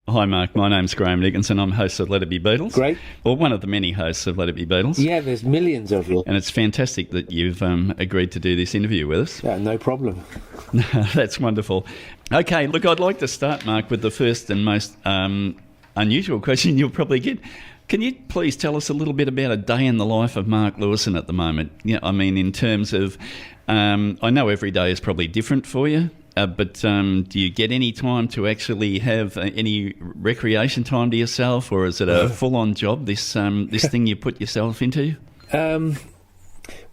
Hi Mark, my name's Graham Dickenson. I'm host of Let It Be Beatles. Great. Or one of the many hosts of Let It Be Beatles. Yeah, there's millions of you. And it's fantastic that you've agreed to do this interview with us. Yeah, no problem. That's wonderful. Okay, look, I'd like to start, Mark, with the first and most unusual question you'll probably get. Can you please tell us a little bit about a day in the life of Mark Lewisohn at the moment? Yeah, I mean, in terms of, I know every day is probably different for you. But do you get any time to actually have any recreation time to yourself, or is it a full-on job, this thing you put yourself into? Well,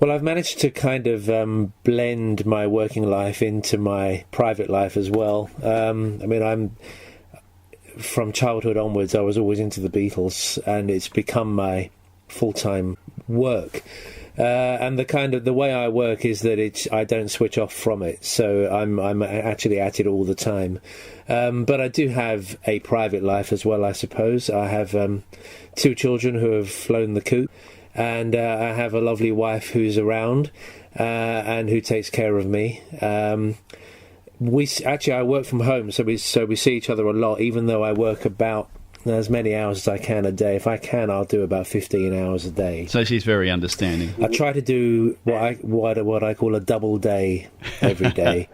I've managed to kind of blend my working life into my private life as well. I mean, from childhood onwards, I was always into the Beatles, and it's become my full-time work. And the way I work is that I don't switch off from it, so I'm actually at it all the time. But I do have a private life as well, I suppose. I have 2 children who have flown the coop, and I have a lovely wife who's around and who takes care of me. I work from home, so we see each other a lot, even though I work about as many hours as I can a day. If I can, I'll do about 15 hours a day. So she's very understanding. I try to do what I call a double day every day.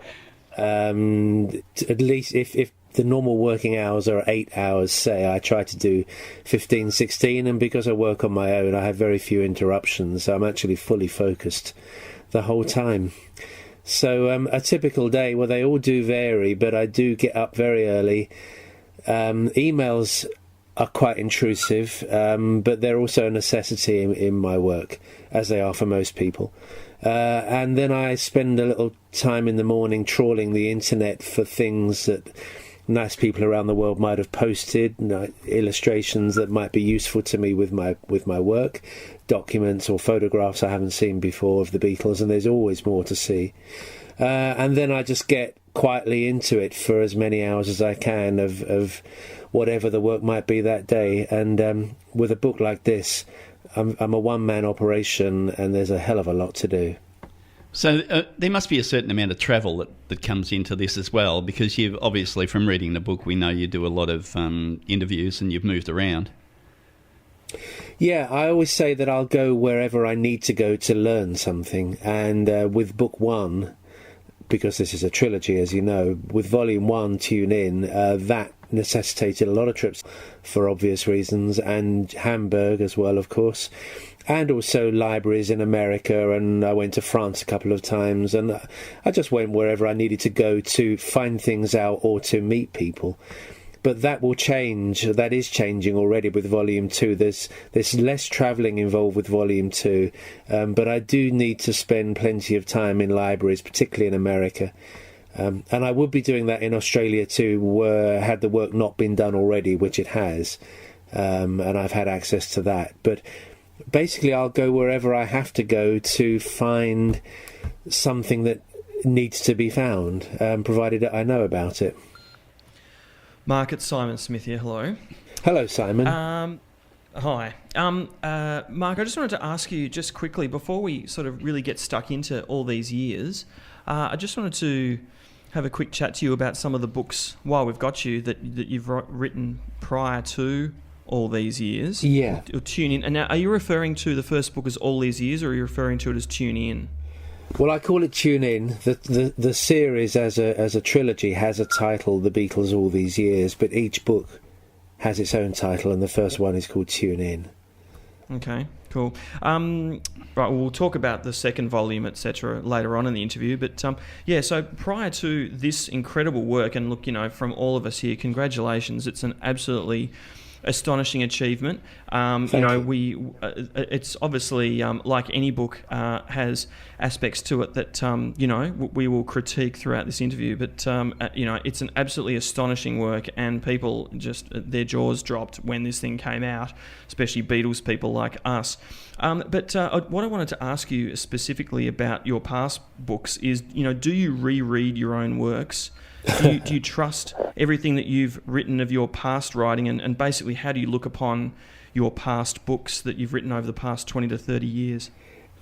At least if the normal working hours are 8 hours, say, I try to do 15, 16, and because I work on my own, I have very few interruptions, so I'm actually fully focused the whole time. So a typical day, well, they all do vary, but I do get up very early. Emails are quite intrusive, but they're also a necessity in my work, as they are for most people. And then I spend a little time in the morning trawling the internet for things that nice people around the world might have posted, illustrations that might be useful to me with my work, documents or photographs I haven't seen before of the Beatles, and there's always more to see. And then I just get quietly into it for as many hours as I can of whatever the work might be that day. And with a book like this, I'm a one-man operation, and there's a hell of a lot to do. So there must be a certain amount of travel that comes into this as well, because you've obviously, from reading the book, we know you do a lot of interviews and you've moved around. Yeah, I always say that I'll go wherever I need to go to learn something. And with book 1, because this is a trilogy, as you know, with volume 1, Tune In, that necessitated a lot of trips for obvious reasons, and Hamburg as well, of course, and also libraries in America, and I went to France a couple of times, and I just went wherever I needed to go to find things out or to meet people. But that will change. That is changing already with Volume 2. There's less travelling involved with Volume 2, but I do need to spend plenty of time in libraries, particularly in America. And I would be doing that in Australia too, had the work not been done already, which it has, and I've had access to that. But basically I'll go wherever I have to go to find something that needs to be found, provided that I know about it. Mark, it's Simon Smith here. Hello. Hello, Simon. Hi. Mark, I just wanted to ask you just quickly, before we sort of really get stuck into all these years, I just wanted to have a quick chat to you about some of the books, while we've got you, that you've written prior to all these years. Yeah. Or Tune In. And now, are you referring to the first book as All These Years, or are you referring to it as Tune In? Well, I call it Tune In. The series as a trilogy has a title, The Beatles All These Years, but each book has its own title, and the first one is called Tune In. Okay, cool. Right, we'll talk about the second volume, etc., later on in the interview. But so prior to this incredible work, and look, from all of us here, congratulations! It's an absolutely astonishing achievement. It's obviously like any book has aspects to it that we will critique throughout this interview. But it's an absolutely astonishing work, and people just their jaws dropped when this thing came out, especially Beatles people like us. But what I wanted to ask you specifically about your past books is, do you reread your own works? Do you trust everything that you've written of your past writing, and basically how do you look upon your past books that you've written over the past 20 to 30 years?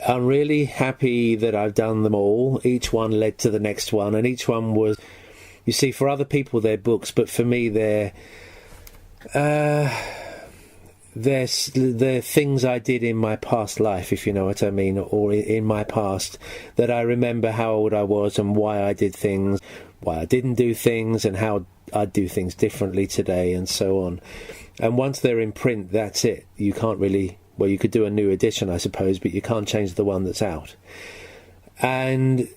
I'm really happy that I've done them all. Each one led to the next one, and each one was, you see, for other people they're books, but for me they're There's the things I did in my past life, if you know what I mean, or in my past, that I remember how old I was and why I did things, why I didn't do things, and how I'd do things differently today, and so on. And once they're in print, that's it. You can't really... Well, you could do a new edition, I suppose, but you can't change the one that's out. And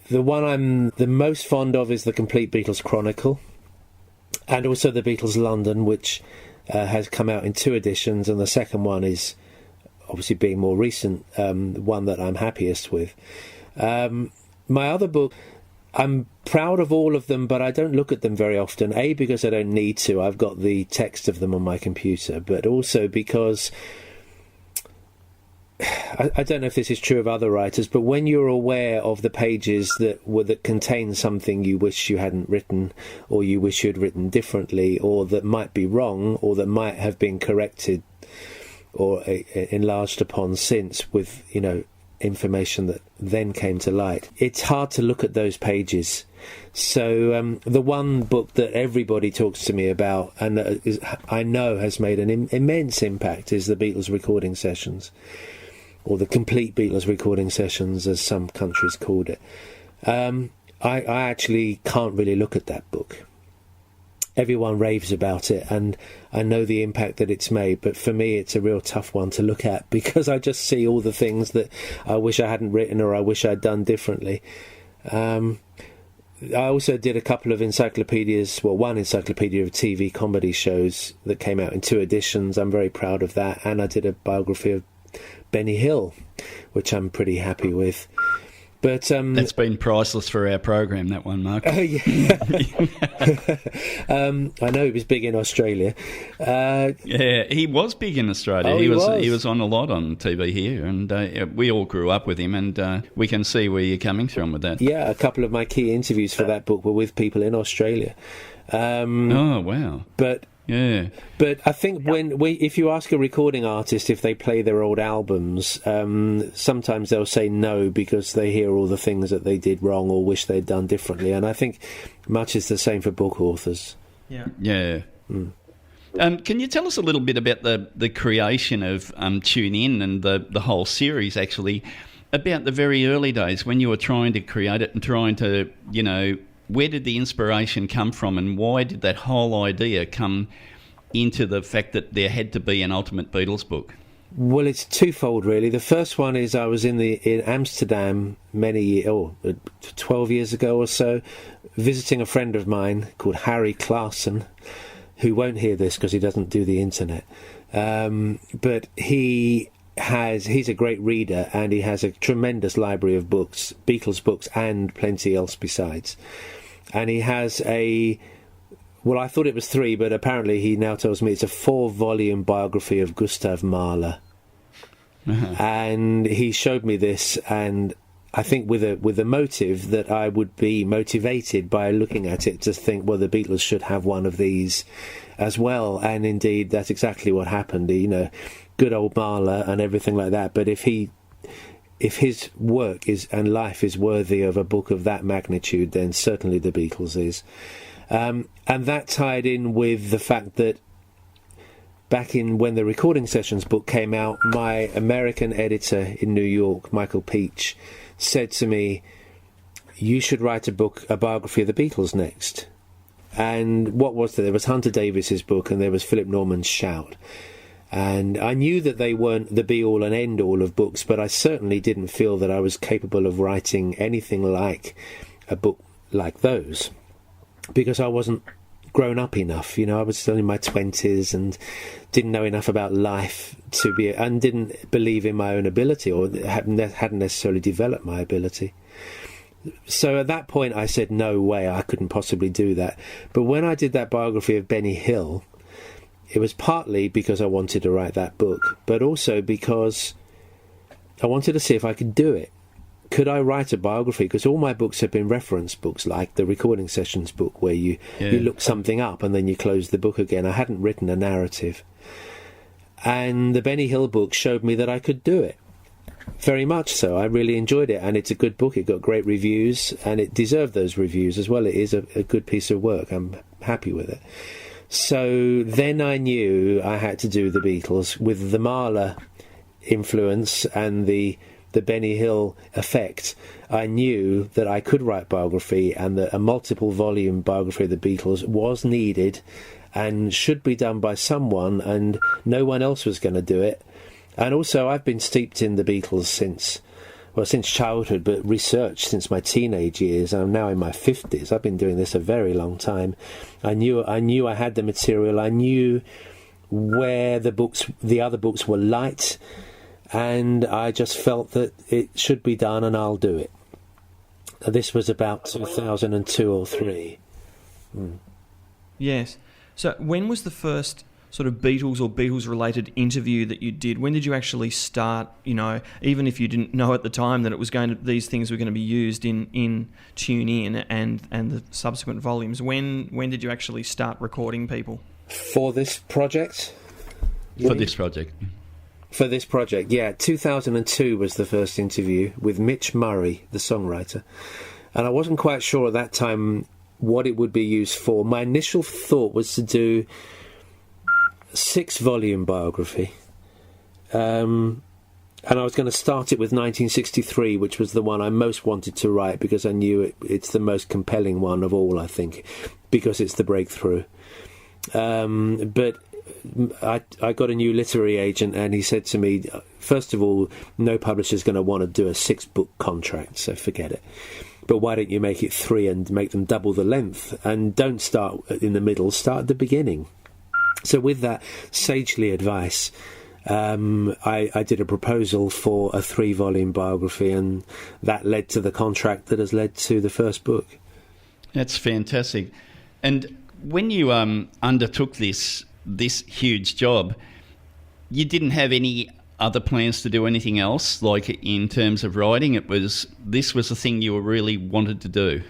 the one I'm the most fond of is the Complete Beatles Chronicle, and also the Beatles London, which has come out in 2 editions, and the second one is, obviously being more recent, one that I'm happiest with. My other book, I'm proud of all of them, but I don't look at them very often. A, because I don't need to. I've got the text of them on my computer, but also because... I don't know if this is true of other writers, but when you're aware of the pages that contain something you wish you hadn't written, or you wish you'd written differently, or that might be wrong, or that might have been corrected or enlarged upon since with, information that then came to light, it's hard to look at those pages. So the one book that everybody talks to me about, and I know has made an immense impact, is the Beatles Recording Sessions, or the Complete Beatles Recording Sessions, as some countries called it. I actually can't really look at that book. Everyone raves about it, and I know the impact that it's made, but for me it's a real tough one to look at, because I just see all the things that I wish I hadn't written, or I wish I'd done differently. I also did a couple of encyclopedias, one encyclopedia of TV comedy shows that came out in 2 editions. I'm very proud of that. And I did a biography of Benny Hill, which I'm pretty happy with. But that's been priceless for our program, that one, Mark. Oh yeah. I know he was big in Australia. Yeah, he was big in Australia. Oh, he was on a lot on TV here, and we all grew up with him, and we can see where you're coming from with that. Yeah, a couple of my key interviews for that book were with people in Australia. Oh wow! Yeah, but I think if you ask a recording artist if they play their old albums, sometimes they'll say no, because they hear all the things that they did wrong or wish they'd done differently. And I think much is the same for book authors. Yeah. Yeah. Mm. Can you tell us a little bit about the creation of Tune In and the whole series, actually, about the very early days when you were trying to create it and trying to, where did the inspiration come from, and why did that whole idea come into the fact that there had to be an Ultimate Beatles book? Well, it's twofold, really. The first one is I was in Amsterdam 12 years ago or so, visiting a friend of mine called Harry Claassen, who won't hear this because he doesn't do the internet. But he's a great reader, and he has a tremendous library of books, Beatles books, and plenty else besides. And he has I thought it was 3, but apparently he now tells me it's a 4-volume biography of Gustav Mahler. Uh-huh. And he showed me this, and I think with a motive that I would be motivated by looking at it to think, well, the Beatles should have one of these as well. And indeed, that's exactly what happened. Good old Mahler and everything like that. But if his work and life is worthy of a book of that magnitude, then certainly the Beatles is. And that tied in with the fact that back when the Recording Sessions book came out, my American editor in New York, Michael Peach, said to me, you should write a biography of the Beatles next. And what was there? There was Hunter Davis's book, and there was Philip Norman's Shout. And I knew that they weren't the be-all and end-all of books, but I certainly didn't feel that I was capable of writing anything like a book like those, because I wasn't grown up enough. I was still in my 20s and didn't know enough about life and didn't believe in my own ability, or hadn't necessarily developed my ability. So at that point I said, no way, I couldn't possibly do that. But when I did that biography of Benny Hill, it was partly because I wanted to write that book, but also because I wanted to see if I could do it. Could I write a biography? Because all my books have been reference books, like the Recording Sessions book, where you look something up and then you close the book again. I hadn't written a narrative. And the Benny Hill book showed me that I could do it. Very much so. I really enjoyed it, and it's a good book. It got great reviews, and it deserved those reviews as well. It is a good piece of work. I'm happy with it. So then I knew I had to do the Beatles with the Mahler influence and the Benny Hill effect. I knew that I could write biography, and that a multiple volume biography of the Beatles was needed and should be done by someone, and no one else was going to do it. And also, I've been steeped in the Beatles since childhood, but researched since my teenage years. I'm now in my 50s. I've been doing this a very long time. I knew I had the material. I knew where the other books were light, and I just felt that it should be done, and I'll do it. This was about 2002 or 3. Yes. So when was the first sort of Beatles or Beatles-related interview that you did? When did you actually start, even if you didn't know at the time that it was these things were going to be used in Tune In and the subsequent volumes? When did you actually start recording people? For this project? For this project. For this project, yeah. 2002 was the first interview with Mitch Murray, the songwriter. And I wasn't quite sure at that time what it would be used for. My initial thought was to do 6-volume biography. And I was going to start it with 1963, which was the one I most wanted to write, because I knew it's the most compelling one of all, I think, because it's the breakthrough. But I got a new literary agent, and he said to me, first of all, no publisher's going to want to do a 6-book contract, so forget it. But why don't you make it 3 and make them double the length? And don't start in the middle, start at the beginning. So with that sagely advice, I did a proposal for a 3-volume biography, and that led to the contract that has led to the first book. That's fantastic. And when you undertook this huge job, you didn't have any other plans to do anything else, like in terms of writing? This was the thing you really wanted to do?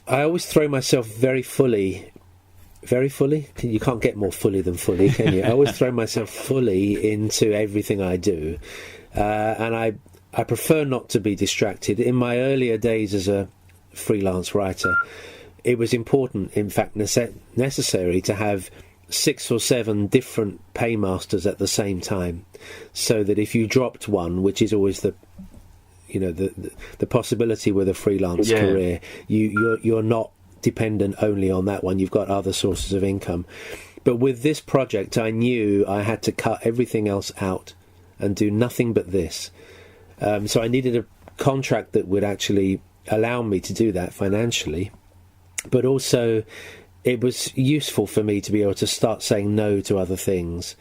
I always throw myself very fully. You can't get more fully than fully, can you? I always throw myself fully into everything I do, and I prefer not to be distracted. In my earlier days as a freelance writer, it was important, in fact necessary, to have 6 or 7 different paymasters at the same time, so that if you dropped one, which is always the possibility with a freelance career, you're not dependent only on that one. You've got other sources of income. But with this project, I knew I had to cut everything else out and do nothing but this. So I needed a contract that would actually allow me to do that financially, but also it was useful for me to be able to start saying no to other things.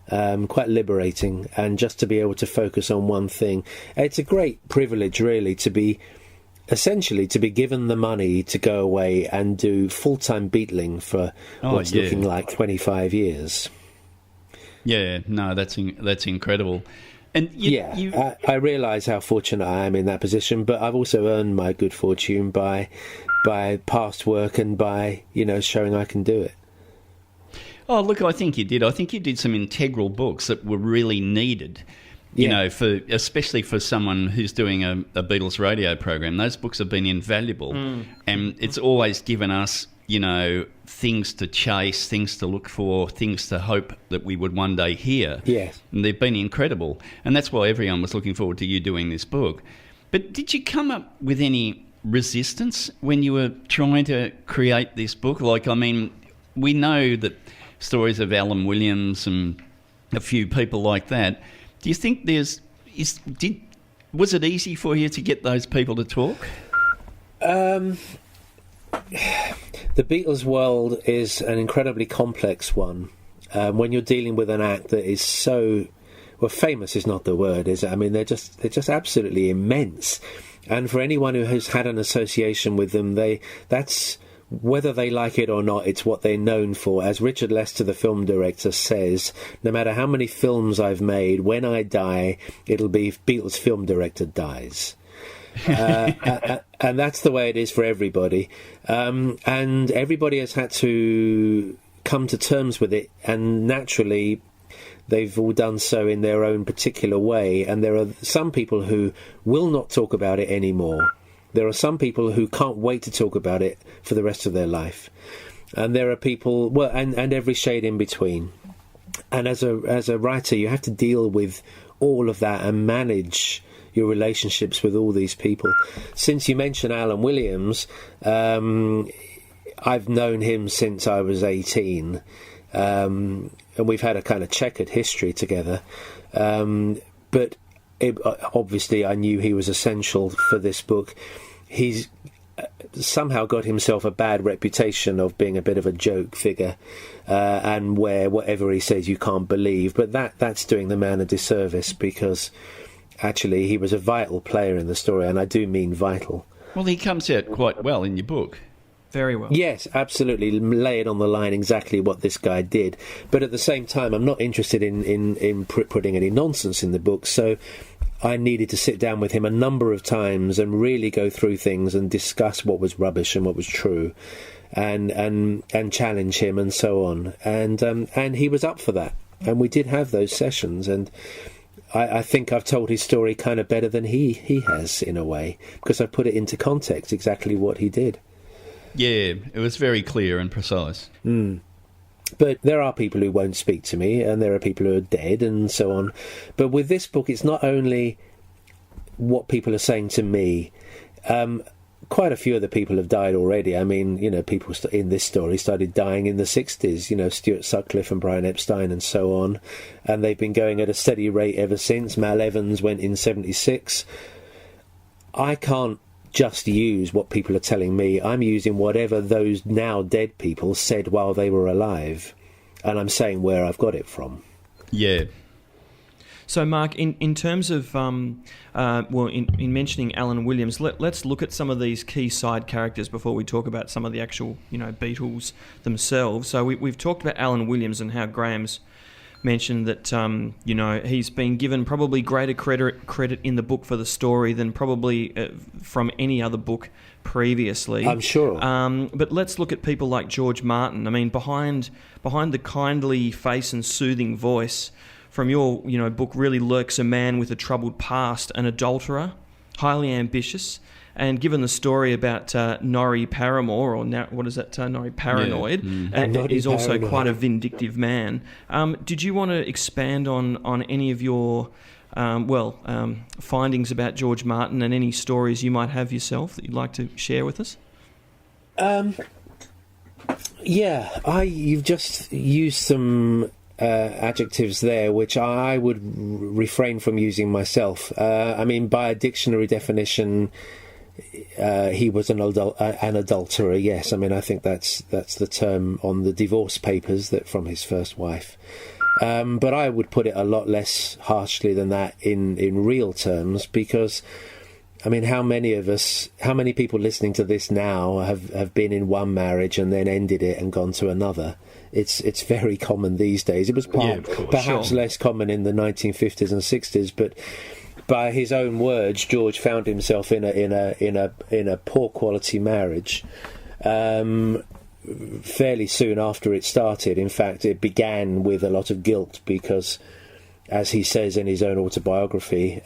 Quite liberating, and just to be able to focus on one thing. It's a great privilege, really, to be given the money to go away and do full-time Beatling for what's looking like 25 years. Yeah, no, that's incredible. And I realise how fortunate I am in that position, but I've also earned my good fortune by past work and by showing I can do it. Oh, look, I think you did. I think you did some integral books that were really needed. Especially for someone who's doing a Beatles radio program. Those books have been invaluable, and it's always given us, things to chase, things to look for, things to hope that we would one day hear. Yes, and they've been incredible, and that's why everyone was looking forward to you doing this book. But did you come up with any resistance when you were trying to create this book? We know that stories of Alan Williams and a few people like that. Do you think was it easy for you to get those people to talk? The Beatles world is an incredibly complex one. When you're dealing with an act that is so, famous is not the word, is it? I mean, they're just absolutely immense. And for anyone who has had an association with them, that's whether they like it or not, it's what they're known for. As Richard Lester, the film director, says, no matter how many films I've made, when I die, it'll be Beatles film director dies. And that's the way it is for everybody. And everybody has had to come to terms with it, and naturally they've all done so in their own particular way. And there are some people who will not talk about it anymore. There are some people who can't wait to talk about it for the rest of their life. And there are people, well, and every shade in between. And as a writer, you have to deal with all of that and manage your relationships with all these people. Since you mentioned Alan Williams, I've known him since I was 18, and we've had a kind of checkered history together. But obviously I knew he was essential for this book. He's somehow got himself a bad reputation of being a bit of a joke figure, and where whatever he says you can't believe. But that's doing the man a disservice, because actually he was a vital player in the story, and I do mean vital. Well, he comes out quite well in your book. Very well. Yes, absolutely. Lay it on the line exactly what this guy did. But at the same time, I'm not interested in putting any nonsense in the book, so I needed to sit down with him a number of times and really go through things and discuss what was rubbish and what was true, and challenge him and so on. And he was up for that. And we did have those sessions, and I think I've told his story kind of better than he has, in a way, because I put it into context, exactly what he did. Yeah, it was very clear and precise. But there are people who won't speak to me, and there are people who are dead and so on. But with this book, it's not only what people are saying to me. Quite a few of the people have died already. I mean, people in this story started dying in the 60s, Stuart Sutcliffe and Brian Epstein and so on. And they've been going at a steady rate ever since. Mal Evans went in 76. I can't just use what people are telling me. I'm using whatever those now dead people said while they were alive, and I'm saying where I've got it from. Yeah. So, Mark, in terms of in mentioning Alan Williams, let's look at some of these key side characters before we talk about some of the actual Beatles themselves. So we've talked about Alan Williams and how Graham's mentioned that he's been given probably greater credit in the book for the story than probably from any other book previously. I'm sure. But let's look at people like George Martin. I mean, behind the kindly face and soothing voice from your book really lurks a man with a troubled past, an adulterer, highly ambitious. And given the story about Norrie Paramore, or what is that, Norrie Paranoid, he's also quite a vindictive man. Did you want to expand on any of your findings about George Martin and any stories you might have yourself that you'd like to share with us? You've just used some adjectives there which I would refrain from using myself. I mean, by a dictionary definition, he was an adulterer, yes. I mean, I think that's the term on the divorce papers that from his first wife. But I would put it a lot less harshly than that in real terms, because, I mean, how many people listening to this now have been in one marriage and then ended it and gone to another? It's very common these days. It was perhaps less common in the 1950s and 60s, but by his own words, George found himself in a poor quality marriage fairly soon after it started. In fact, it began with a lot of guilt because, as he says in his own autobiography,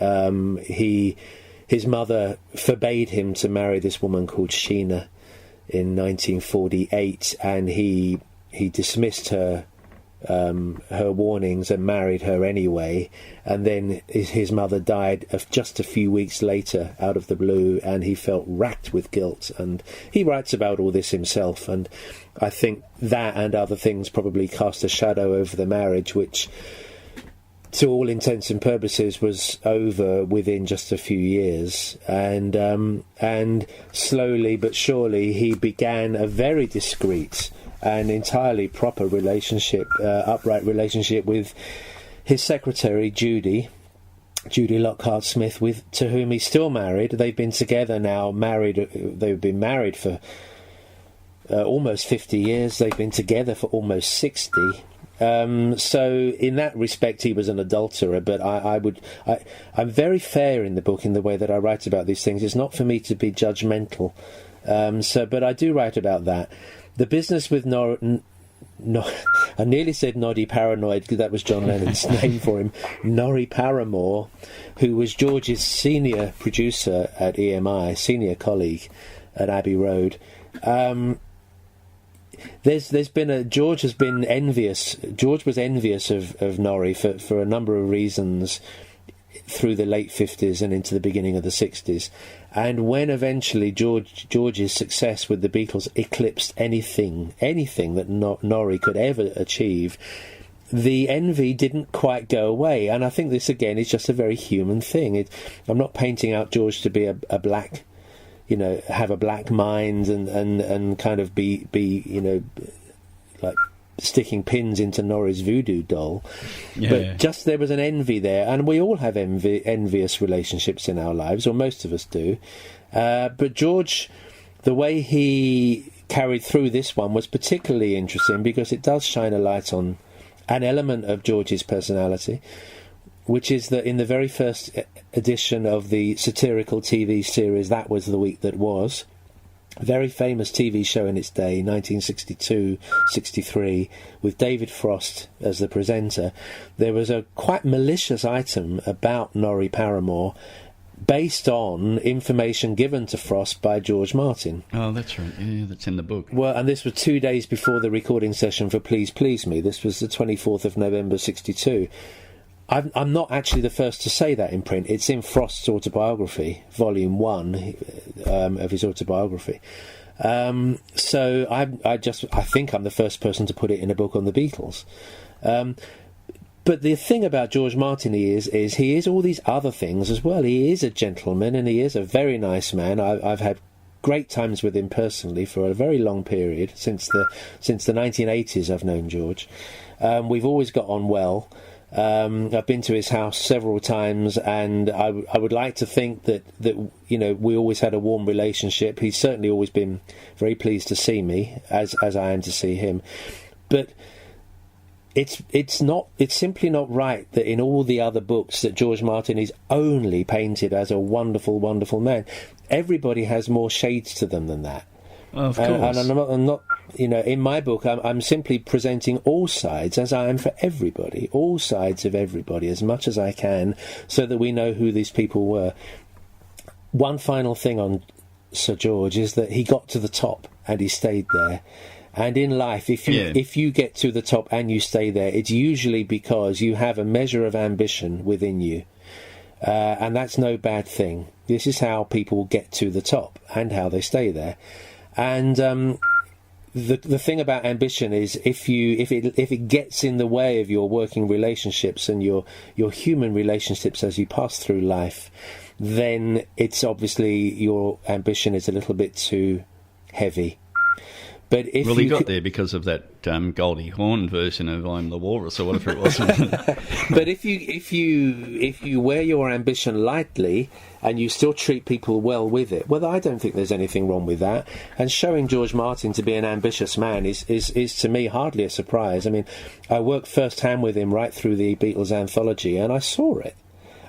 his mother forbade him to marry this woman called Sheena in 1948, and he dismissed her warnings and married her anyway, and then his mother died just a few weeks later out of the blue, and he felt racked with guilt, and he writes about all this himself. And I think that and other things probably cast a shadow over the marriage, which to all intents and purposes was over within just a few years, and slowly but surely he began a very discreet and entirely proper relationship, upright relationship with his secretary, Judy Lockhart Smith, to whom he's still married. They've been together now, they've been married for almost 50 years. They've been together for almost 60. So in that respect, he was an adulterer, but I'm very fair in the book in the way that I write about these things. It's not for me to be judgmental. But I do write about that. The business with I nearly said Noddy Paranoid, because that was John Lennon's name for him. Norrie Paramore, who was George's senior producer at EMI, senior colleague at Abbey Road. George has been envious. George was envious of Norrie for a number of reasons through the late 50s and into the beginning of the 60s. And when eventually George's success with the Beatles eclipsed anything that Norrie could ever achieve, the envy didn't quite go away. And I think this, again, is just a very human thing. I'm not painting out George to be a black, have a black mind and kind of be like sticking pins into Norrie's voodoo doll. Yeah. But just there was an envy there, and we all have envious relationships in our lives, or most of us do. But George, the way he carried through this one was particularly interesting because it does shine a light on an element of George's personality, which is that in the very first edition of the satirical TV series That Was the Week That Was, a very famous TV show in its day, 1962-63, with David Frost as the presenter, there was a quite malicious item about Norrie Paramor based on information given to Frost by George Martin. Oh, that's right. Yeah, that's in the book. Well, and this was 2 days before the recording session for Please Please Me. This was the 24th of November, 62. I'm not actually the first to say that in print. It's in Frost's autobiography, Volume 1 of his autobiography. So I think I'm the first person to put it in a book on the Beatles. But the thing about George Martin is he is all these other things as well. He is a gentleman and he is a very nice man. I've had great times with him personally for a very long period, since the 1980s I've known George. We've always got on well. I've been to his house several times, and I would like to think that we always had a warm relationship. He's certainly always been very pleased to see me, as I am to see him. But it's simply not right that in all the other books that George Martin is only painted as a wonderful, wonderful man. Everybody has more shades to them than that. Of course. And I'm not, in my book, I'm simply presenting all sides, as I am for everybody, all sides of everybody, as much as I can, so that we know who these people were. One final thing on Sir George is that he got to the top and he stayed there. And in life, if you get to the top and you stay there, it's usually because you have a measure of ambition within you. And that's no bad thing. This is how people get to the top and how they stay there. And the thing about ambition is if it gets in the way of your working relationships and your human relationships as you pass through life, then it's obviously your ambition is a little bit too heavy. But if he got there because of that Goldie Hawn version of "I'm the Walrus" or whatever it was. But if you wear your ambition lightly and you still treat people well with it, well, I don't think there's anything wrong with that. And showing George Martin to be an ambitious man is to me hardly a surprise. I mean, I worked first hand with him right through the Beatles anthology, and I saw it.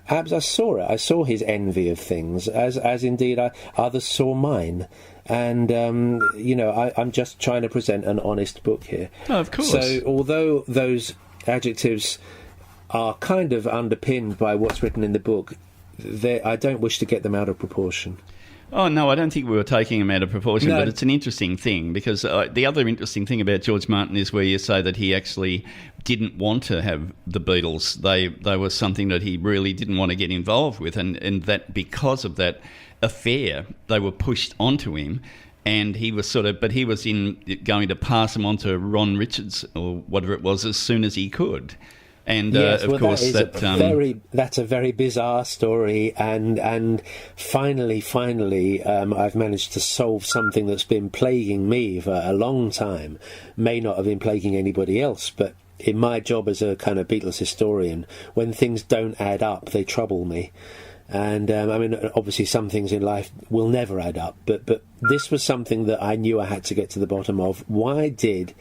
I saw it. I saw his envy of things, as indeed others saw mine. And, I'm just trying to present an honest book here. Oh, of course. So although those adjectives are kind of underpinned by what's written in the book, I don't wish to get them out of proportion. Oh, no, I don't think we were taking them out of proportion, No. but it's an interesting thing, because the other interesting thing about George Martin is where you say that he actually didn't want to have the Beatles. They were something that he really didn't want to get involved with, and that because of that affair, they were pushed onto him, and he was going to pass them on to Ron Richards or whatever it was as soon as he could. And yes, of course, that's a very bizarre story, and finally, I've managed to solve something that's been plaguing me for a long time. May not have been plaguing anybody else, but in my job as a kind of Beatles historian, when things don't add up, they trouble me. And obviously, some things in life will never add up, but this was something that I knew I had to get to the bottom of. Why did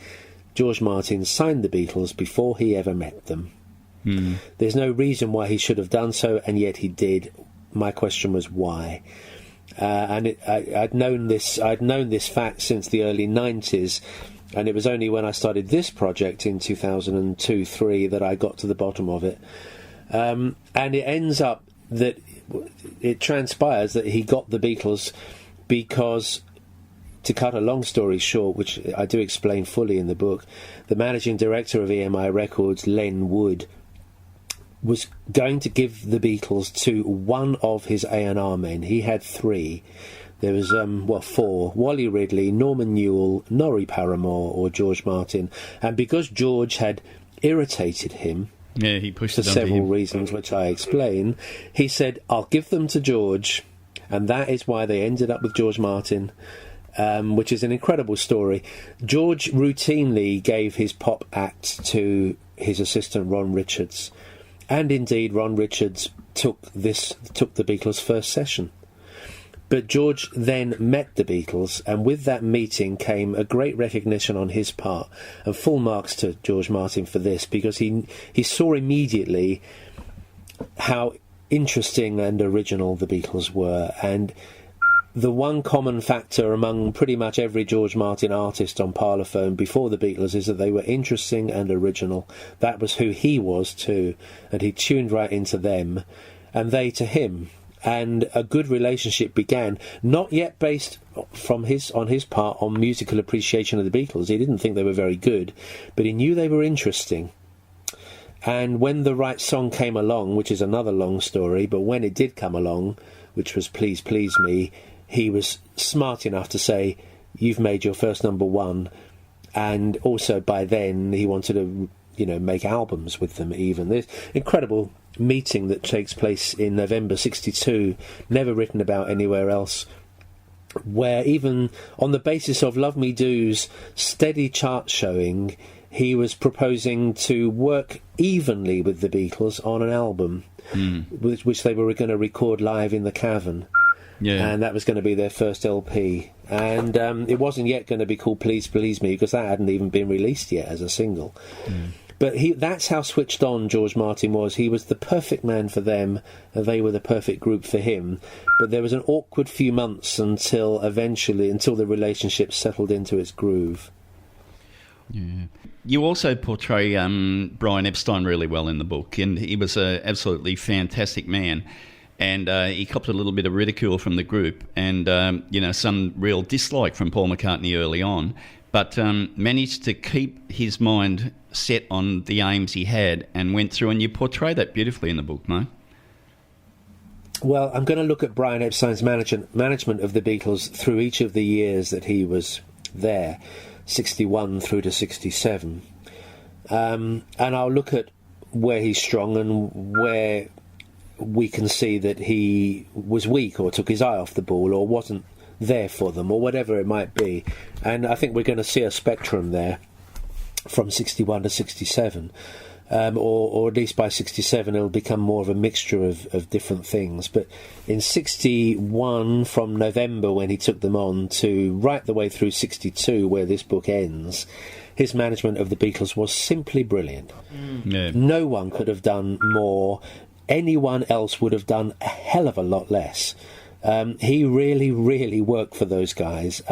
George Martin signed the Beatles before he ever met them? There's no reason why he should have done so, and yet he did. My question was why. I'd known this fact since the early 90s, and it was only when I started this project in 2002-03 that I got to the bottom of it. And it ends up that it transpires that he got the Beatles because to cut a long story short, which I do explain fully in the book, the managing director of EMI Records, Len Wood, was going to give the Beatles to one of his A&R men. He had three. There was, four. Wally Ridley, Norman Newell, Norrie Paramore, or George Martin. And because George had irritated him, he pushed for it onto several him. reasons, which I explain, he said, I'll give them to George. And that is why they ended up with George Martin, which is an incredible story. George routinely gave his pop act to his assistant, Ron Richards. And indeed, Ron Richards took the Beatles' first session. But George then met the Beatles, and with that meeting came a great recognition on his part, and full marks to George Martin for this, because he saw immediately how interesting and original the Beatles were, and the one common factor among pretty much every George Martin artist on Parlophone before the Beatles is that they were interesting and original. That was who he was too, and he tuned right into them, and they to him. And a good relationship began, not yet based on his part on musical appreciation of the Beatles. He didn't think they were very good, but he knew they were interesting. And when the right song came along, which is another long story, but when it did come along, which was Please Please Me, he was smart enough to say, you've made your first number one. And also by then he wanted to, make albums with them even. This incredible meeting that takes place in November 62, never written about anywhere else, where even on the basis of Love Me Do's steady chart showing, he was proposing to work evenly with the Beatles on an album, which they were going to record live in the Cavern. Yeah. And that was going to be their first LP. And it wasn't yet going to be called Please Please Me, because that hadn't even been released yet as a single. But that's how switched on George Martin was. He was the perfect man for them, and they were the perfect group for him. But there was an awkward few months until the relationship settled into its groove. Yeah. You also portray Brian Epstein really well in the book, and he was an absolutely fantastic man. And he copped a little bit of ridicule from the group and, some real dislike from Paul McCartney early on, but managed to keep his mind set on the aims he had and went through, and you portray that beautifully in the book, mate. Well, I'm going to look at Brian Epstein's management of the Beatles through each of the years that he was there, 61 through to 67. And I'll look at where he's strong and where we can see that he was weak or took his eye off the ball or wasn't there for them or whatever it might be. And I think we're going to see a spectrum there from 61 to 67. Or at least by 67 it'll become more of a mixture of different things. But in 61, from November when he took them on to right the way through 62 where this book ends, his management of the Beatles was simply brilliant. Yeah. No one could have done more. Anyone else would have done a hell of a lot less. He really, really worked for those guys.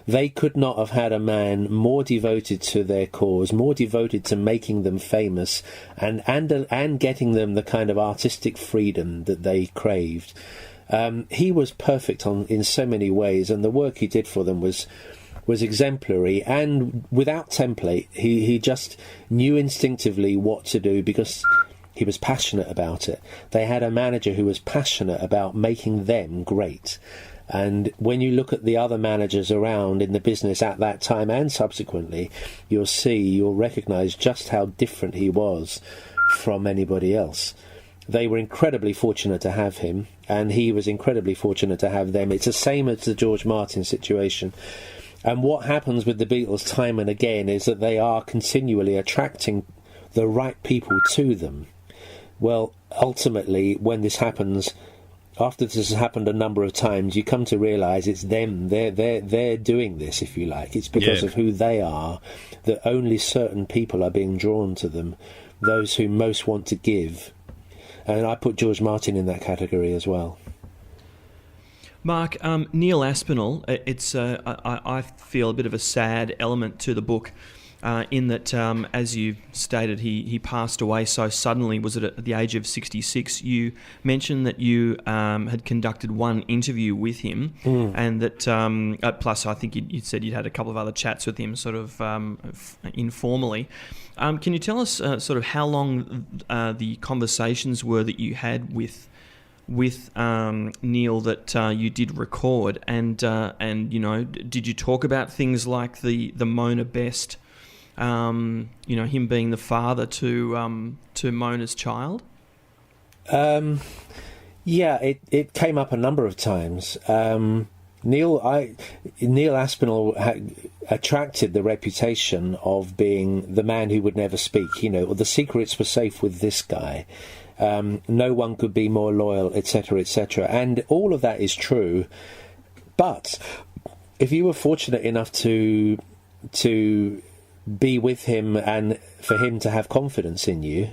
They could not have had a man more devoted to their cause, more devoted to making them famous, and getting them the kind of artistic freedom that they craved. He was perfect in so many ways, and the work he did for them was exemplary. And without template, he just knew instinctively what to do because he was passionate about it. They had a manager who was passionate about making them great. And when you look at the other managers around in the business at that time and subsequently, you'll recognise just how different he was from anybody else. They were incredibly fortunate to have him, and he was incredibly fortunate to have them. It's the same as the George Martin situation. And what happens with the Beatles time and again is that they are continually attracting the right people to them. Well, ultimately, when this happens, after this has happened a number of times, you come to realise it's them. They're doing this, if you like. It's because of who they are that only certain people are being drawn to them, those who most want to give. And I put George Martin in that category as well. Mark, Neil Aspinall, it's I feel a bit of a sad element to the book. in that, as you stated, he passed away so suddenly. Was it at the age of 66? You mentioned that you had conducted one interview with him, and that plus I think you said you'd had a couple of other chats with him, sort of informally. Can you tell us sort of how long the conversations were that you had with Neil that you did record, and you know, did you talk about things like the Mona Best, you know, him being the father to Mona's child? Yeah, it came up a number of times. Neil Aspinall attracted the reputation of being the man who would never speak. You know, the secrets were safe with this guy. No one could be more loyal, etc., etc. And all of that is true. But if you were fortunate enough to be with him and for him to have confidence in you,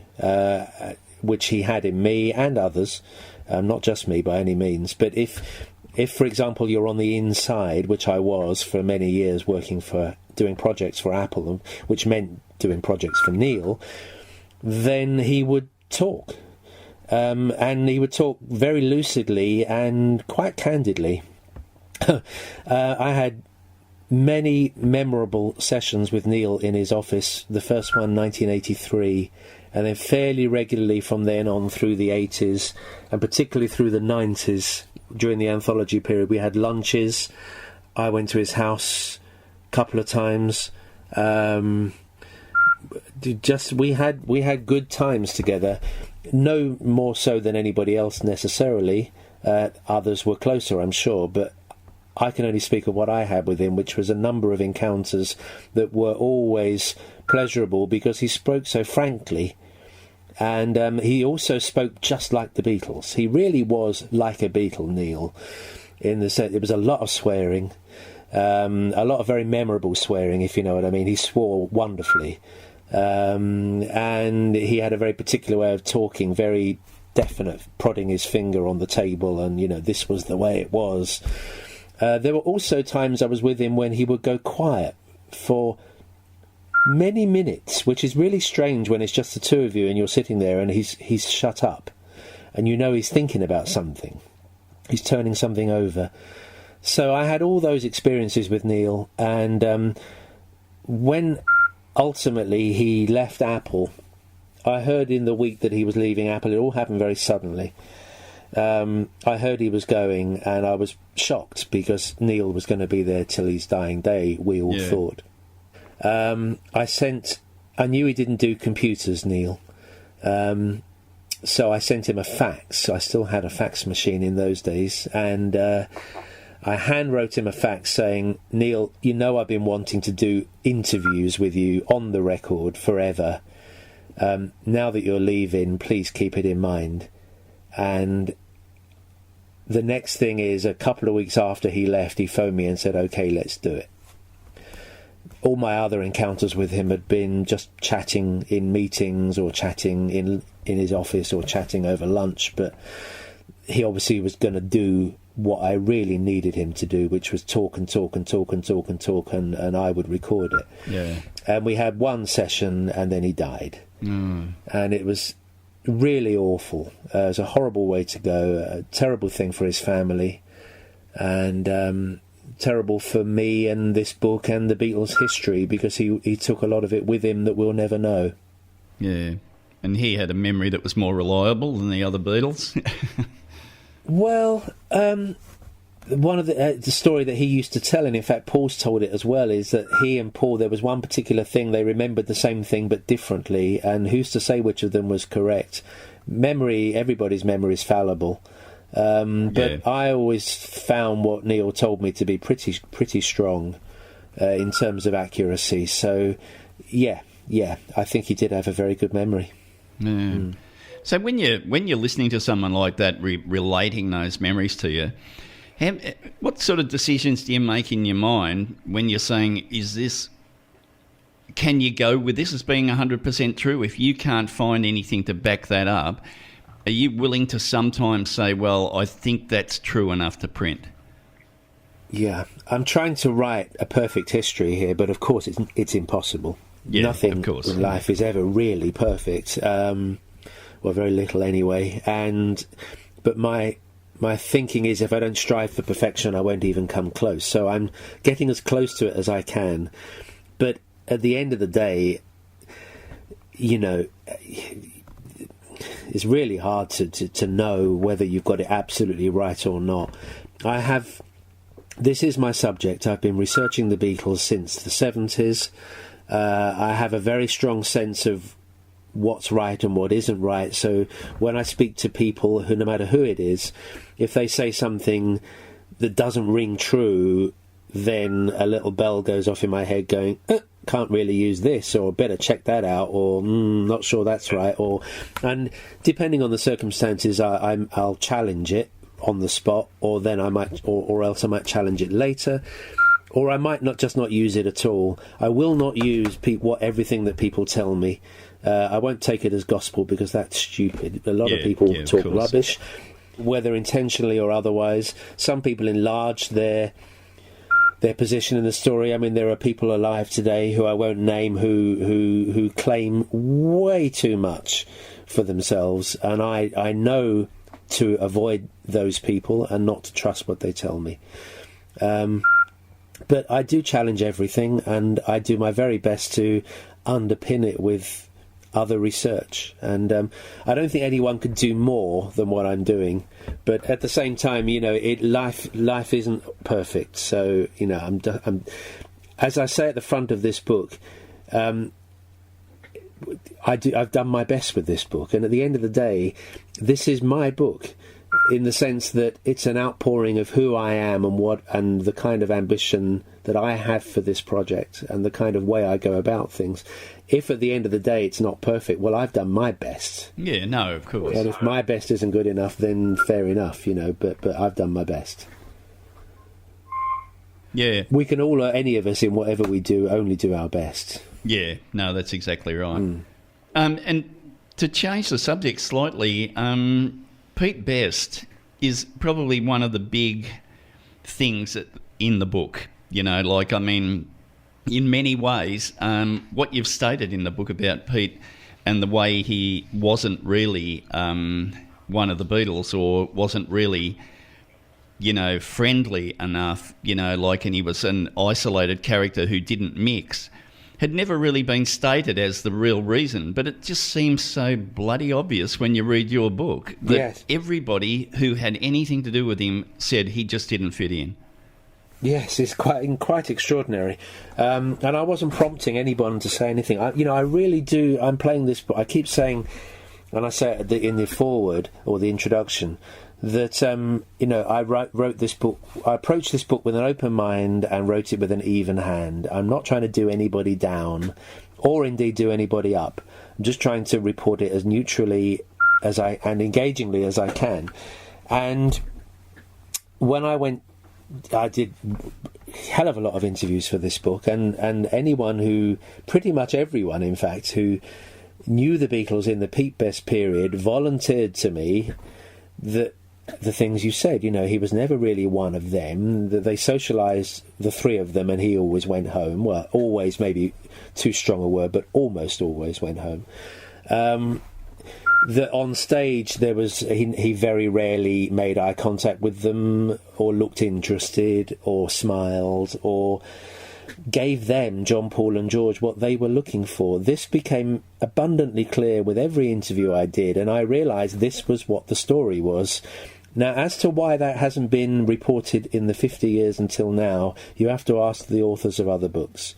which he had in me and others, not just me by any means, but if, for example, you're on the inside, which I was for many years doing projects for Apple, which meant doing projects for Neil, then he would talk. And he would talk very lucidly and quite candidly. I had many memorable sessions with Neil in his office, the first one 1983, and then fairly regularly from then on through the 80s, and particularly through the 90s. During the anthology period, we had lunches. I went to his house a couple of times. We had good times together. No more so than anybody else necessarily. Others were closer, I'm sure, but I can only speak of what I had with him, which was a number of encounters that were always pleasurable because he spoke so frankly, and he also spoke just like the Beatles. He really was like a Beatle, Neil, in the sense it was a lot of swearing, a lot of very memorable swearing, if you know what I mean. He swore wonderfully. And he had a very particular way of talking, very definite, prodding his finger on the table, and, you know, this was the way it was. There were also times I was with him when he would go quiet for many minutes, which is really strange when it's just the two of you and you're sitting there and he's shut up, and you know he's thinking about something. He's turning something over. So I had all those experiences with Neil, and when ultimately he left Apple, I heard in the week that he was leaving Apple, it all happened very suddenly. I heard he was going, and I was shocked because Neil was going to be there till his dying day, we all thought. I knew he didn't do computers, Neil, so I sent him a fax. I still had a fax machine in those days, and I hand-wrote him a fax saying, Neil, you know I've been wanting to do interviews with you on the record forever. Now that you're leaving, please keep it in mind. And the next thing is, a couple of weeks after he left, he phoned me and said, OK, let's do it. All my other encounters with him had been just chatting in meetings, or chatting in his office, or chatting over lunch, but he obviously was going to do what I really needed him to do, which was talk and talk and talk and talk and talk, and I would record it. Yeah. And we had one session, and then he died. And it was really awful. It was a horrible way to go, a terrible thing for his family, and terrible for me and this book and the Beatles' history, because he took a lot of it with him that we'll never know. Yeah. And he had a memory that was more reliable than the other Beatles. Well, one of the story that he used to tell, and in fact Paul's told it as well, is that he and Paul, there was one particular thing, they remembered the same thing but differently, and who's to say which of them was correct? Memory, everybody's memory is fallible. But I always found what Neil told me to be pretty strong in terms of accuracy. So, yeah, I think he did have a very good memory. Yeah. So when you're listening to someone like that relating those memories to you, what sort of decisions do you make in your mind when you're saying, can you go with this as being 100% true? If you can't find anything to back that up, are you willing to sometimes say, well, I think that's true enough to print? Yeah, I'm trying to write a perfect history here, but of course it's impossible. Yeah, nothing of course. in life is ever really perfect. Well, very little anyway. But my thinking is, if I don't strive for perfection, I won't even come close. So I'm getting as close to it as I can. But at the end of the day, you know, it's really hard to know whether you've got it absolutely right or not. This is my subject. I've been researching the Beatles since the 70s. I have a very strong sense of what's right and what isn't right. So when I speak to people, who, no matter who it is, if they say something that doesn't ring true, then a little bell goes off in my head going, can't really use this, or better check that out, or not sure that's right. And depending on the circumstances, I'll challenge it on the spot, or then I might, or else I might challenge it later. Or I might not use it at all. I will not use everything that people tell me. I won't take it as gospel, because that's stupid. A lot of people talk rubbish, whether intentionally or otherwise. Some people enlarge their position in the story. I mean, there are people alive today who I won't name who claim way too much for themselves, and I know to avoid those people and not to trust what they tell me. But I do challenge everything, and I do my very best to underpin it with other research. And I don't think anyone could do more than what I'm doing. But at the same time, you know, life isn't perfect. So, you know, I'm as I say at the front of this book, I've done my best with this book. And at the end of the day, this is my book, in the sense that it's an outpouring of who I am and the kind of ambition that I have for this project and the kind of way I go about things. If at the end of the day it's not perfect, well, I've done my best. Yeah, no, of course. And if my best isn't good enough, then fair enough, you know, but I've done my best. Yeah. We can all, any of us, in whatever we do, only do our best. Yeah, no, that's exactly right. And to change the subject slightly, Pete Best is probably one of the big things in the book. You know, like, I mean, in many ways, what you've stated in the book about Pete and the way he wasn't really one of the Beatles, or wasn't really, you know, friendly enough, you know, like, and he was an isolated character who didn't mix, had never really been stated as the real reason. But it just seems so bloody obvious when you read your book that everybody who had anything to do with him said he just didn't fit in. Yes, it's quite extraordinary. And I wasn't prompting anyone to say anything. I really do. I'm playing this book. I keep saying, and I say it in the foreword or the introduction, that I wrote this book. I approached this book with an open mind and wrote it with an even hand. I'm not trying to do anybody down, or indeed do anybody up. I'm just trying to report it as neutrally and engagingly as I can. And when I did a hell of a lot of interviews for this book, and anyone pretty much everyone, in fact, who knew the Beatles in the Pete Best period volunteered to me that the things you said, you know, he was never really one of them, that they socialised, the three of them, and he always went home. Well, always, maybe too strong a word, but almost always went home. That on stage there was he very rarely made eye contact with them, or looked interested, or smiled, or gave them, John, Paul and George, what they were looking for. This became abundantly clear with every interview I did, and I realised this was what the story was. Now, as to why that hasn't been reported in the 50 years until now, you have to ask the authors of other books.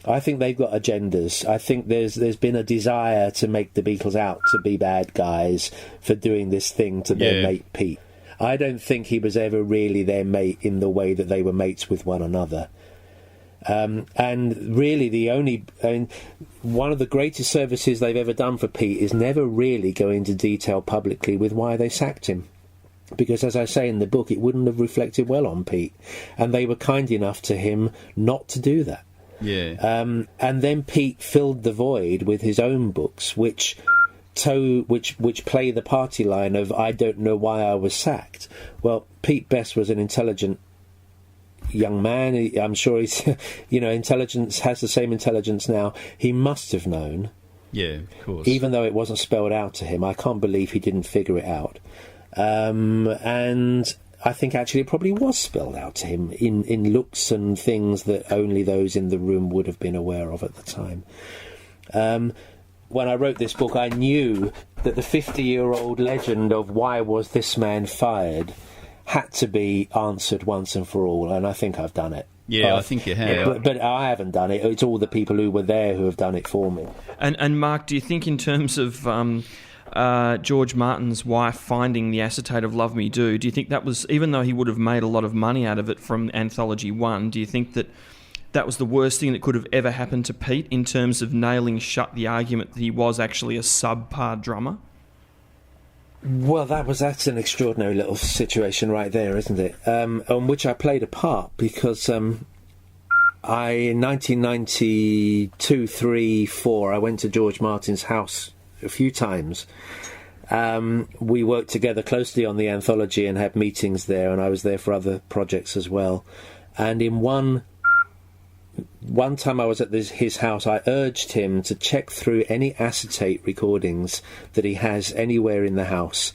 I think they've got agendas. I think there's been a desire to make the Beatles out to be bad guys for doing this thing to their mate Pete. I don't think he was ever really their mate in the way that they were mates with one another. And really one of the greatest services they've ever done for Pete is never really go into detail publicly with why they sacked him. Because, as I say in the book, it wouldn't have reflected well on Pete. And they were kind enough to him not to do that. Yeah. And then Pete filled the void with his own books, which play the party line of, I don't know why I was sacked. Well, Pete Best was an intelligent young man. I'm sure he's, intelligence, has the same intelligence now. He must have known. Yeah, of course. Even though it wasn't spelled out to him, I can't believe he didn't figure it out. And I think actually it probably was spelled out to him in looks and things that only those in the room would have been aware of at the time. When I wrote this book, I knew that the 50-year-old legend of why was this man fired had to be answered once and for all, and I think I've done it. Yeah, I think you have. Yeah, but I haven't done it. It's all the people who were there who have done it for me. And Mark, do you think in terms of George Martin's wife finding the acetate of Love Me Do you think that was, even though he would have made a lot of money out of it from Anthology 1, do you think that was the worst thing that could have ever happened to Pete in terms of nailing shut the argument that he was actually a subpar drummer? Well, that's an extraordinary little situation right there, isn't it? On which I played a part because in 1992, 3, 4, I went to George Martin's house a few times. We worked together closely on the anthology and had meetings there, and I was there for other projects as well. And in one time I was at his house, I urged him to check through any acetate recordings that he has anywhere in the house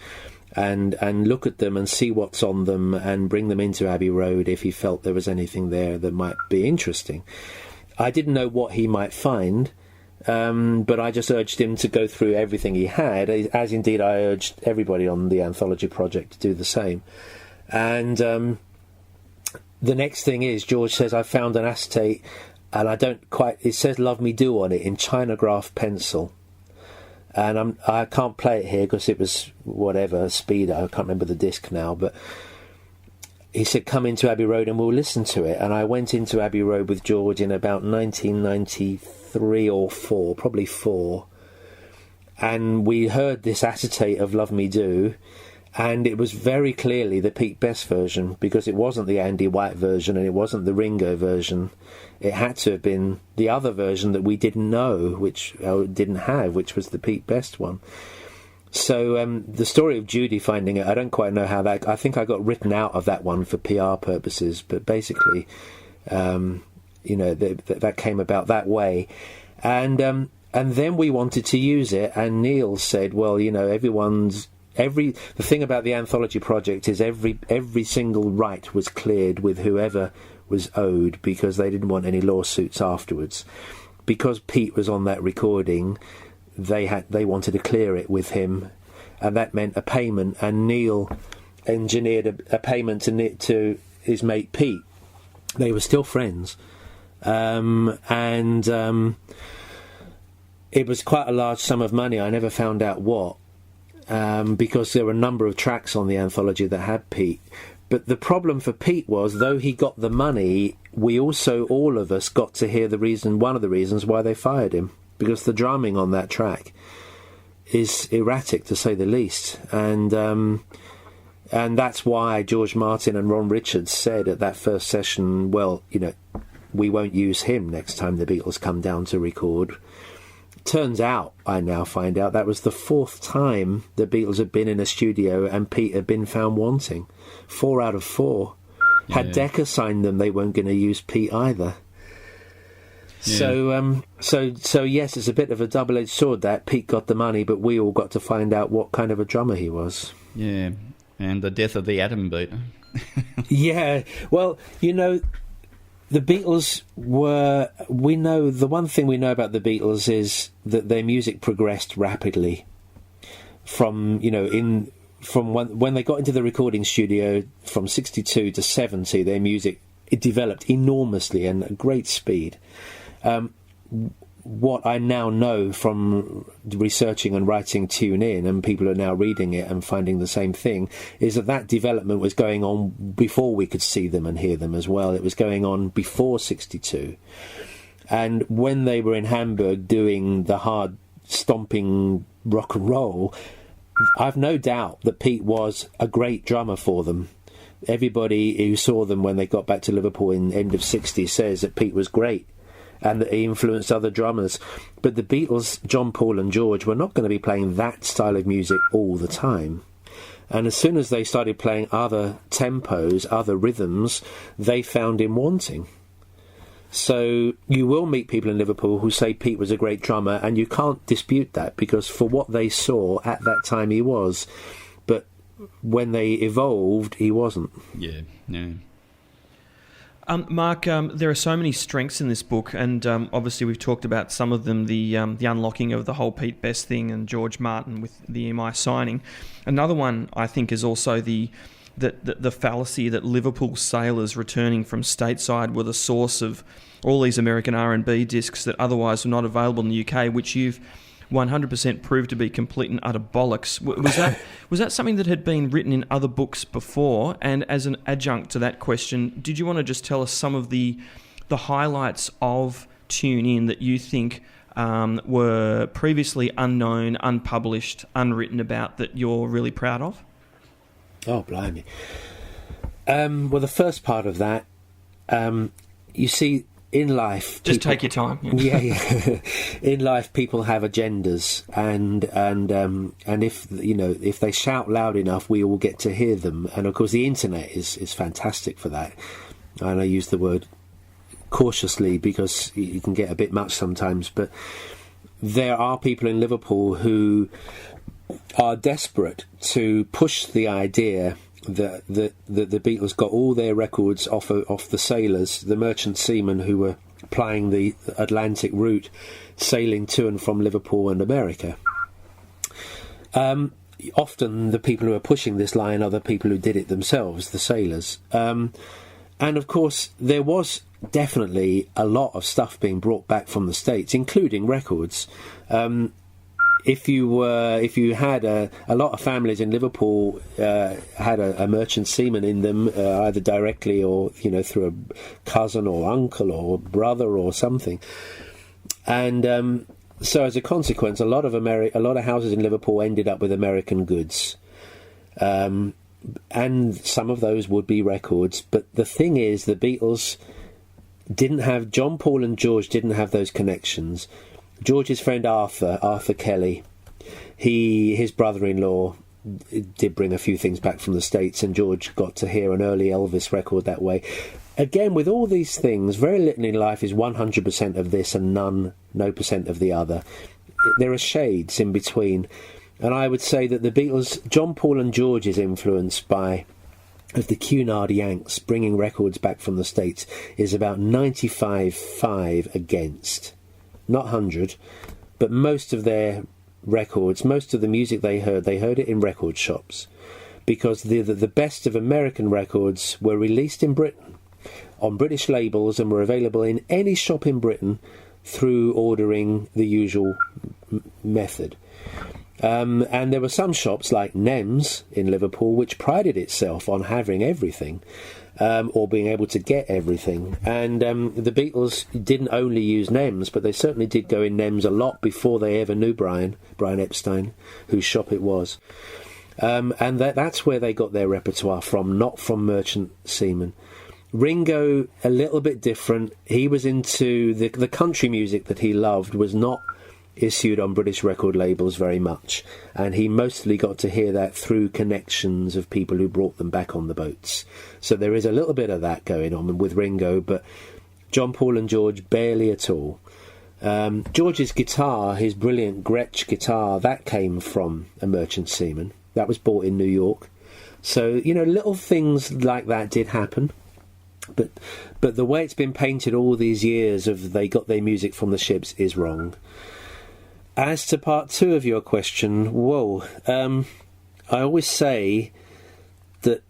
and look at them and see what's on them and bring them into Abbey Road if he felt there was anything there that might be interesting. I didn't know what he might find, but I just urged him to go through everything he had, as indeed I urged everybody on the anthology project to do the same. And the next thing is, George says, I found an acetate, and it says Love Me Do on it in Chinograph pencil. And I can't play it here because it was whatever, speed, I can't remember the disc now, but he said, come into Abbey Road and we'll listen to it. And I went into Abbey Road with George in about 1993 or 4, probably 4. And we heard this acetate of Love Me Do, and it was very clearly the Pete Best version, because it wasn't the Andy White version and it wasn't the Ringo version. It had to have been the other version that we didn't know, which was the Pete Best one. So the story of Judy finding it, I don't quite know how I think I got written out of that one for PR purposes, but basically, that came about that way. And then we wanted to use it, and Neil said, well, the thing about the anthology project is every single right was cleared with whoever was owed, because they didn't want any lawsuits afterwards. Because Pete was on that recording, they wanted to clear it with him, and that meant a payment. And Neil engineered a payment to his mate Pete. They were still friends, and it was quite a large sum of money. I never found out what. Because there were a number of tracks on the anthology that had Pete. But the problem for Pete was, though he got the money, we also, all of us, got to hear one of the reasons why they fired him. Because the drumming on that track is erratic, to say the least. And that's why George Martin and Ron Richards said at that first session, well, we won't use him next time the Beatles come down to record. Turns out, I now find out, that was the 4th time the Beatles had been in a studio and Pete had been found wanting. 4 out of 4. Yeah. Had Decca signed them, they weren't going to use Pete either. Yeah. So yes, it's a bit of a double-edged sword that Pete got the money, but we all got to find out what kind of a drummer he was. Yeah, and the death of the atom beat. Yeah, well, the Beatles the one thing we know about the Beatles is that their music progressed rapidly from when they got into the recording studio from 62 to 70, their music, it developed enormously and at great speed. What I now know from researching and writing Tune In, and people are now reading it and finding the same thing, is that development was going on before we could see them and hear them as well. It was going on before 62. And when they were in Hamburg doing the hard stomping rock and roll, I've no doubt that Pete was a great drummer for them. Everybody who saw them when they got back to Liverpool in end of 60 says that Pete was great and that he influenced other drummers. But the Beatles, John, Paul and George, were not going to be playing that style of music all the time. And as soon as they started playing other tempos, other rhythms, they found him wanting. So you will meet people in Liverpool who say Pete was a great drummer, and you can't dispute that, because for what they saw at that time he was. But when they evolved, he wasn't. Yeah, yeah. Mark, there are so many strengths in this book, and obviously we've talked about some of them, the unlocking of the whole Pete Best thing and George Martin with the EMI signing. Another one, I think, is also the fallacy that Liverpool sailors returning from stateside were the source of all these American R&B discs that otherwise were not available in the UK, which you've 100% proved to be complete and utter bollocks. Was that something that had been written in other books before? And as an adjunct to that question, did you want to just tell us some of the highlights of Tune In that you think were previously unknown, unpublished, unwritten about, that you're really proud of? Oh, blimey. Well, the first part of that, you see, in life... Just take your time. Yeah. In life, people have agendas, and if they shout loud enough, we all get to hear them. And, of course, the internet is fantastic for that. And I use the word cautiously because you can get a bit much sometimes. But there are people in Liverpool who are desperate to push the idea that the Beatles got all their records off the sailors, the merchant seamen who were plying the Atlantic route, sailing to and from Liverpool and America. Often the people who are pushing this line are the people who did it themselves, the sailors. And of course there was definitely a lot of stuff being brought back from the States, including records. If you had a lot of families in Liverpool had a merchant seaman in them, either directly or through a cousin or uncle or brother or something, and so as a consequence, a lot of houses in Liverpool ended up with American goods, and some of those would be records. But the thing is, the Beatles didn't have John, Paul, and George didn't have those connections. George's friend Arthur Kelly, his brother-in-law did bring a few things back from the States, and George got to hear an early Elvis record that way. Again, with all these things, very little in life is 100% of this and no percent of the other. There are shades in between, and I would say that the Beatles, John, Paul and George's influence of the Cunard Yanks bringing records back from the States is about 95-5 against. Not 100, but most of their records, most of the music they heard it in record shops, because the best of American records were released in Britain on British labels and were available in any shop in Britain through ordering the usual method. And there were some shops like Nem's in Liverpool which prided itself on having everything. Or being able to get everything. And the Beatles didn't only use Nem's, but they certainly did go in Nem's a lot before they ever knew Brian Epstein, whose shop it was. And that's where they got their repertoire from, not from merchant seamen. Ringo, a little bit different. He was into the country music that he loved was not issued on British record labels very much, and he mostly got to hear that through connections of people who brought them back on the boats. So there is a little bit of that going on with Ringo, but John, Paul and George barely at all. George's guitar, his brilliant Gretsch guitar, that came from a merchant seaman. That was bought in New York. So, little things like that did happen. But the way it's been painted all these years of they got their music from the ships is wrong. As to part two of your question, I always say that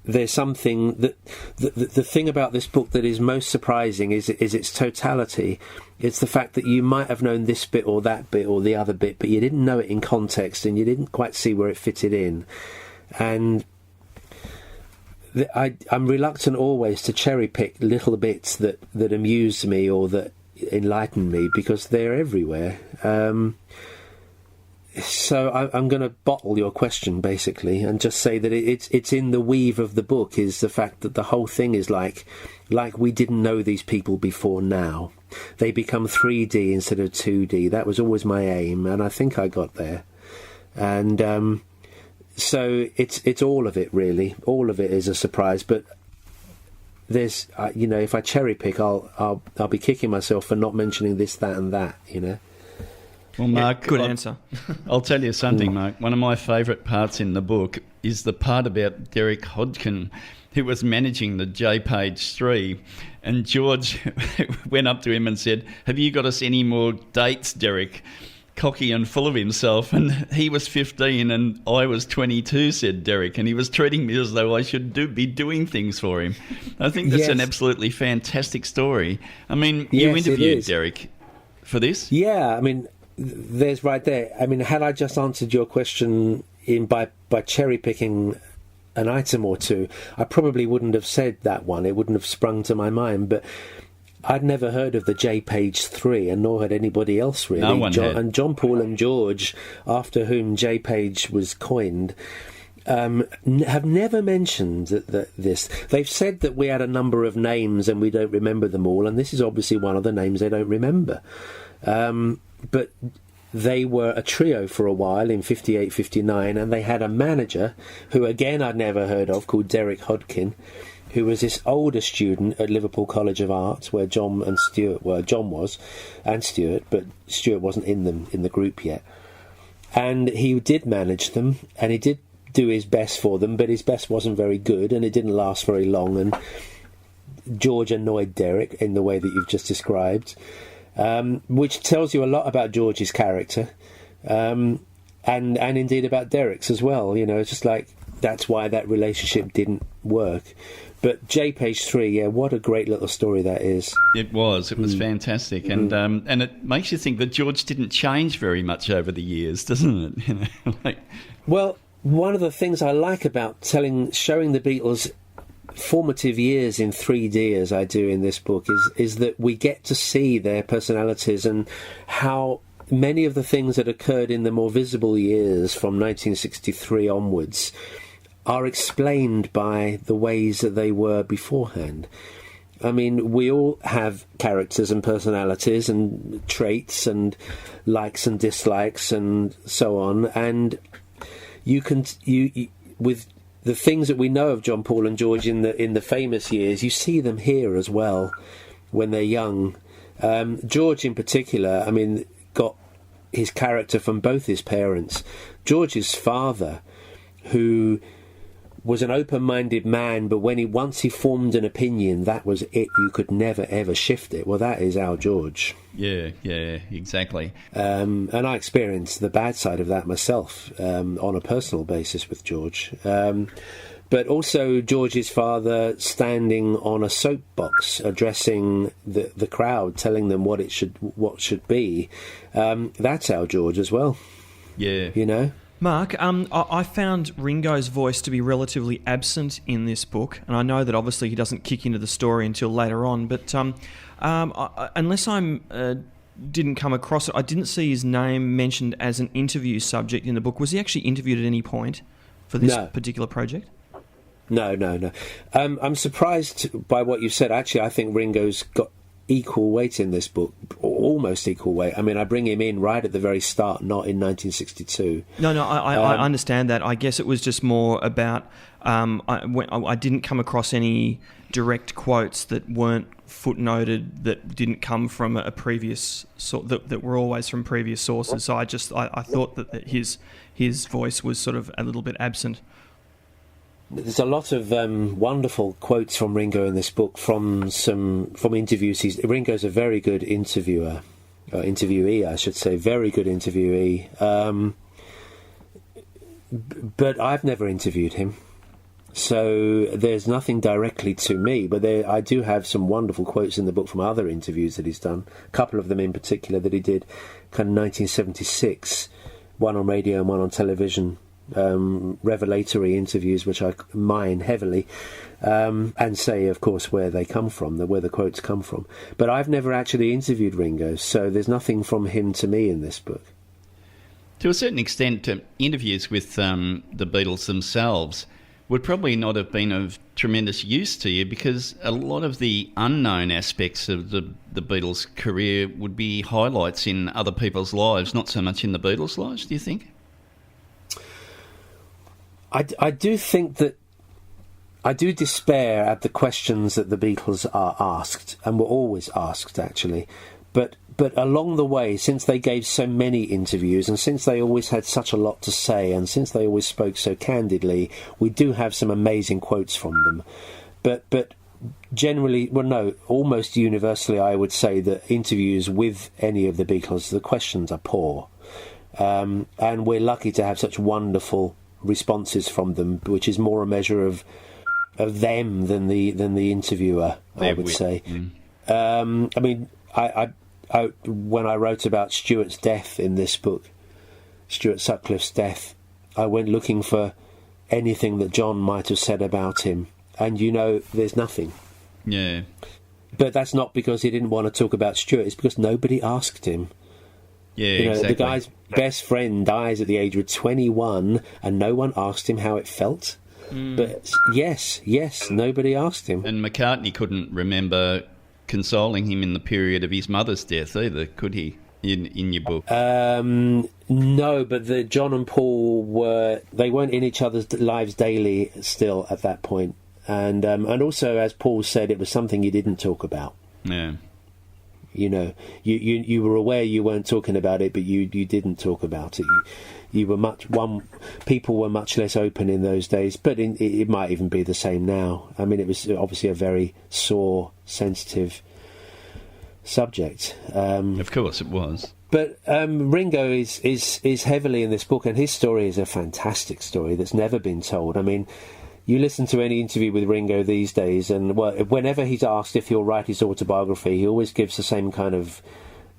there's something that the thing about this book that is most surprising is its totality. It's the fact that you might have known this bit or that bit or the other bit, but you didn't know it in context and you didn't quite see where it fitted in. And I'm reluctant always to cherry pick little bits that amuse me or that enlighten me, because they're everywhere. So I'm going to bottle your question basically and just say that it's in the weave of the book is the fact that the whole thing is like we didn't know these people before now. They become 3D instead of 2D. That was always my aim, and I think I got there. And So it's all of it, really. All of it is a surprise. But there's, if I cherry pick, I'll be kicking myself for not mentioning this, that, and that. Well, Mark, good answer. I'll tell you something, Mark. One of my favourite parts in the book is the part about Derek Hodgkin, who was managing the J Page 3, and George went up to him and said, "Have you got us any more dates, Derek?" Cocky and full of himself, and he was 15 and I was 22, said Derek, and he was treating me as though I should be doing things for him. I think that's an absolutely fantastic story. I mean, you interviewed Derek for this? Yeah, I mean, there's right there. I mean, had I just answered your question by cherry picking an item or two, I probably wouldn't have said that one. It wouldn't have sprung to my mind. But I'd never heard of the J Page 3, and nor had anybody else really. No one had. And John, Paul and George, after whom J Page was coined, have never mentioned this. They've said that we had a number of names and we don't remember them all, and this is obviously one of the names they don't remember. But they were a trio for a while in 58, 59, and they had a manager who, again, I'd never heard of, called Derek Hodgkin, who was this older student at Liverpool College of Arts, where John and Stuart were. John was, and Stuart, but Stuart wasn't in the group yet. And he did manage them, and he did do his best for them, but his best wasn't very good, and it didn't last very long. And George annoyed Derek in the way that you've just described, which tells you a lot about George's character, and indeed about Derek's as well. It's just like that's why that relationship didn't work. But J Page 3, what a great little story that is. It was fantastic, and it makes you think that George didn't change very much over the years, doesn't it? Well, one of the things I like about showing the Beatles' formative years in 3D, as I do in this book, is that we get to see their personalities and how many of the things that occurred in the more visible years from 1963 onwards are explained by the ways that they were beforehand. I mean, we all have characters and personalities and traits and likes and dislikes and so on, and you with the things that we know of John, Paul and George in the famous years, you see them here as well when they're young. George in particular, I mean, got his character from both his parents. George's father, who was an open-minded man, but once he formed an opinion, that was it. You could never, ever shift it. Well, that is our George. Yeah, exactly. And I experienced the bad side of that myself on a personal basis with George. But also George's father standing on a soapbox, addressing the crowd, telling them what should be. That's our George as well. Yeah. Mark, I found Ringo's voice to be relatively absent in this book, and I know that obviously he doesn't kick into the story until later on, but unless didn't come across it, I didn't see his name mentioned as an interview subject in the book. Was he actually interviewed at any point for this particular project? No. I'm surprised by what you said. Actually, I think Ringo's got equal weight in this book, almost equal weight. I mean, I bring him in right at the very start, not in 1962. No, I understand that. I guess it was just more about I didn't come across any direct quotes that weren't footnoted, that didn't come from a previous that were always from previous sources. So I thought that his voice was sort of a little bit absent. There's a lot of wonderful quotes from Ringo in this book from interviews. Ringo's a very good interviewee, I should say, very good interviewee. But I've never interviewed him, so there's nothing directly to me. But I do have some wonderful quotes in the book from other interviews that he's done. A couple of them in particular that he did, kind of 1976, one on radio and one on television. Revelatory interviews, which I mine heavily, and say, of course, where they come from, where the quotes come from. But I've never actually interviewed Ringo, so there's nothing from him to me in this book. To a certain extent, interviews with the Beatles themselves would probably not have been of tremendous use to you, because a lot of the unknown aspects of the Beatles' career would be highlights in other people's lives, not so much in the Beatles' lives, do you think? I do think that I do despair at the questions that the Beatles are asked, and were always asked, actually. But along the way, since they gave so many interviews, and since they always had such a lot to say, and since they always spoke so candidly, we do have some amazing quotes from them. But generally, well, no, almost universally, I would say that interviews with any of the Beatles, the questions are poor. And we're lucky to have such wonderful responses from them, which is more a measure of them than the interviewer, I would say. I mean, I when I wrote about Stuart's death in this book, Stuart Sutcliffe's death, I went looking for anything that John might have said about him, and there's nothing. Yeah. But that's not because he didn't want to talk about Stuart, it's because nobody asked him. Yeah, exactly. The guy's best friend dies at the age of 21, and no one asked him how it felt. But yes, nobody asked him. And McCartney couldn't remember consoling him in the period of his mother's death either, could he, in your book? No, but John and Paul weren't in each other's lives daily still at that point. And also, as Paul said, it was something you didn't talk about. Yeah. You were aware you weren't talking about it, but you didn't talk about it. People were much less open in those days, but it might even be the same now. I mean, it was obviously a very sore, sensitive subject. Of course, it was. But Ringo is heavily in this book, and his story is a fantastic story that's never been told. I mean, you listen to any interview with Ringo these days, and whenever he's asked if he'll write his autobiography, he always gives the same kind of,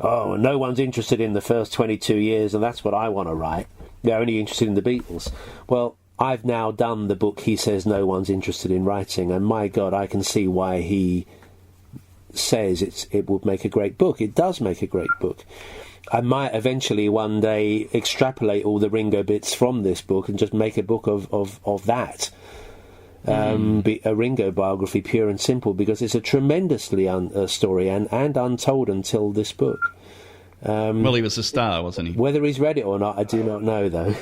"Oh, no one's interested in the first 22 years, and that's what I want to write. They're only interested in the Beatles." Well, I've now done the book he says no one's interested in writing, and my God, I can see why he says it would make a great book. It does make a great book. I might eventually one day extrapolate all the Ringo bits from this book and just make a book of that. Be a Ringo biography, pure and simple, because it's a tremendously story and untold until this book. Well, he was a star, wasn't he? Whether he's read it or not, I do not know, though.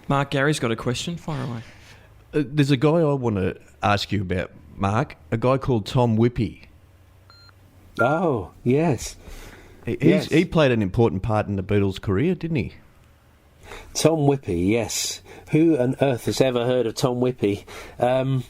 Mark, Gary's got a question. Fire away. There's a guy I want to ask you about, Mark, a guy called Tom Whippy. Oh, yes. He played an important part in the Beatles' career, didn't he? Tom Whippy, yes. Who on earth has ever heard of Tom Whippy? Tom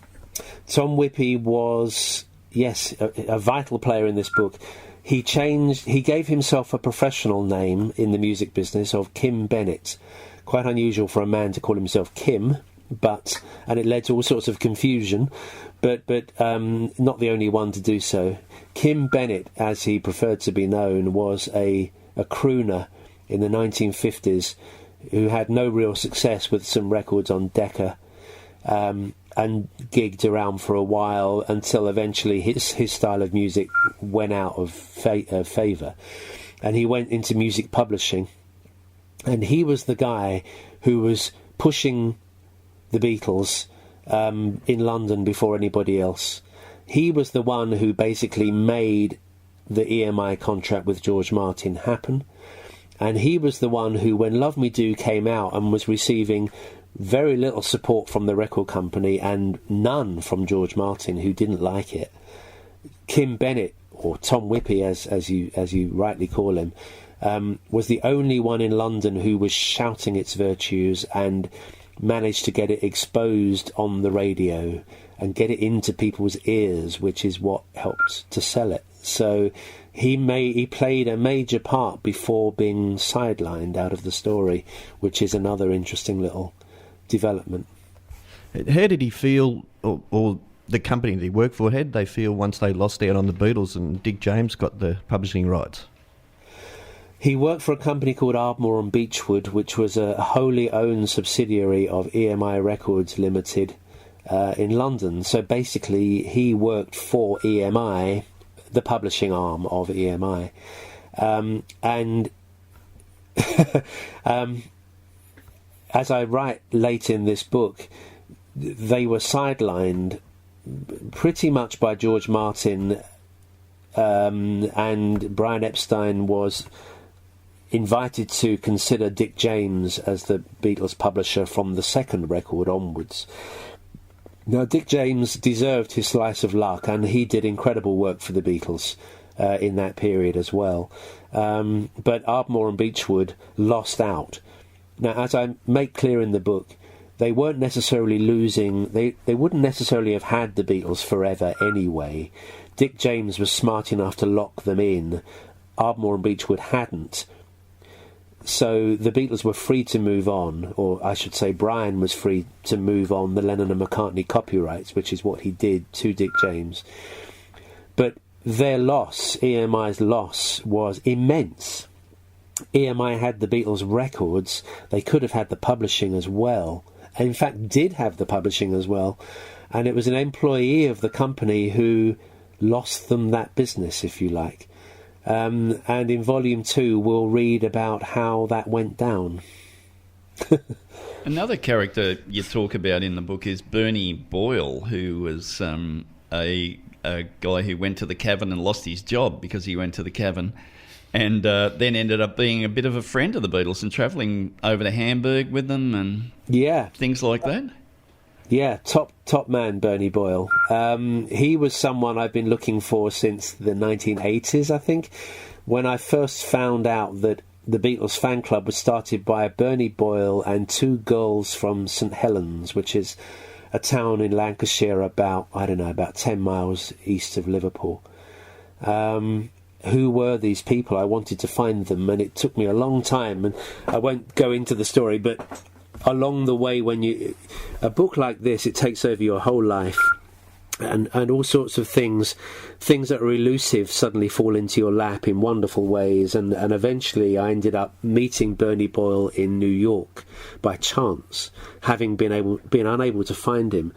Whippy was, yes, a vital player in this book. He gave himself a professional name in the music business of Kim Bennett. Quite unusual for a man to call himself Kim, and it led to all sorts of confusion, but not the only one to do so. Kim Bennett, as he preferred to be known, was a crooner in the 1950s who had no real success with some records on Decca, and gigged around for a while until eventually his style of music went out of favour, and he went into music publishing. And he was the guy who was pushing the Beatles in London before anybody else. He was the one who basically made the EMI contract with George Martin happen. And he was the one who, when Love Me Do came out and was receiving very little support from the record company and none from George Martin, who didn't like it, Kim Bennett, or Tom Whippy as you rightly call him, was the only one in London who was shouting its virtues and managed to get it exposed on the radio and get it into people's ears, which is what helped to sell it. So he played a major part before being sidelined out of the story, which is another interesting little development. How did he feel, or the company that he worked for, how did they feel once they lost out on the Beatles and Dick James got the publishing rights? He worked for a company called Ardmore and Beechwood, which was a wholly owned subsidiary of EMI Records Limited in London. So basically he worked for EMI, the publishing arm of EMI. And as I write late in this book, they were sidelined pretty much by George Martin, and Brian Epstein invited to consider Dick James as the Beatles publisher from the second record onwards. Now, Dick James deserved his slice of luck, and he did incredible work for the Beatles in that period as well. But Ardmore and Beechwood lost out. Now, as I make clear in the book, they weren't necessarily losing. They wouldn't necessarily have had the Beatles forever anyway. Dick James was smart enough to lock them in. Ardmore and Beechwood hadn't. So the Beatles were free to move on, or I should say Brian was free to move on the Lennon and McCartney copyrights, which is what he did to Dick James. But their loss, EMI's loss, was immense. EMI had the Beatles records. They could have had the publishing as well. And in fact, did have the publishing as well. And it was an employee of the company who lost them that business, if you like. And in Volume 2, we'll read about how that went down. Another character you talk about in the book is Bernie Boyle, who was a guy who went to the Cavern and lost his job because he went to the Cavern, and then ended up being a bit of a friend of the Beatles and travelling over to Hamburg with them and things like that. Yeah, top man, Bernie Boyle. He was someone I've been looking for since the 1980s, I think. When I first found out that the Beatles fan club was started by Bernie Boyle and two girls from St Helens, which is a town in Lancashire about 10 miles east of Liverpool. Who were these people? I wanted to find them, and it took me a long time, and I won't go into the story, but along the way, a book like this, it takes over your whole life, and all sorts of things that are elusive suddenly fall into your lap in wonderful ways, and eventually I ended up meeting Bernie Boyle in New York by chance, having been unable to find him.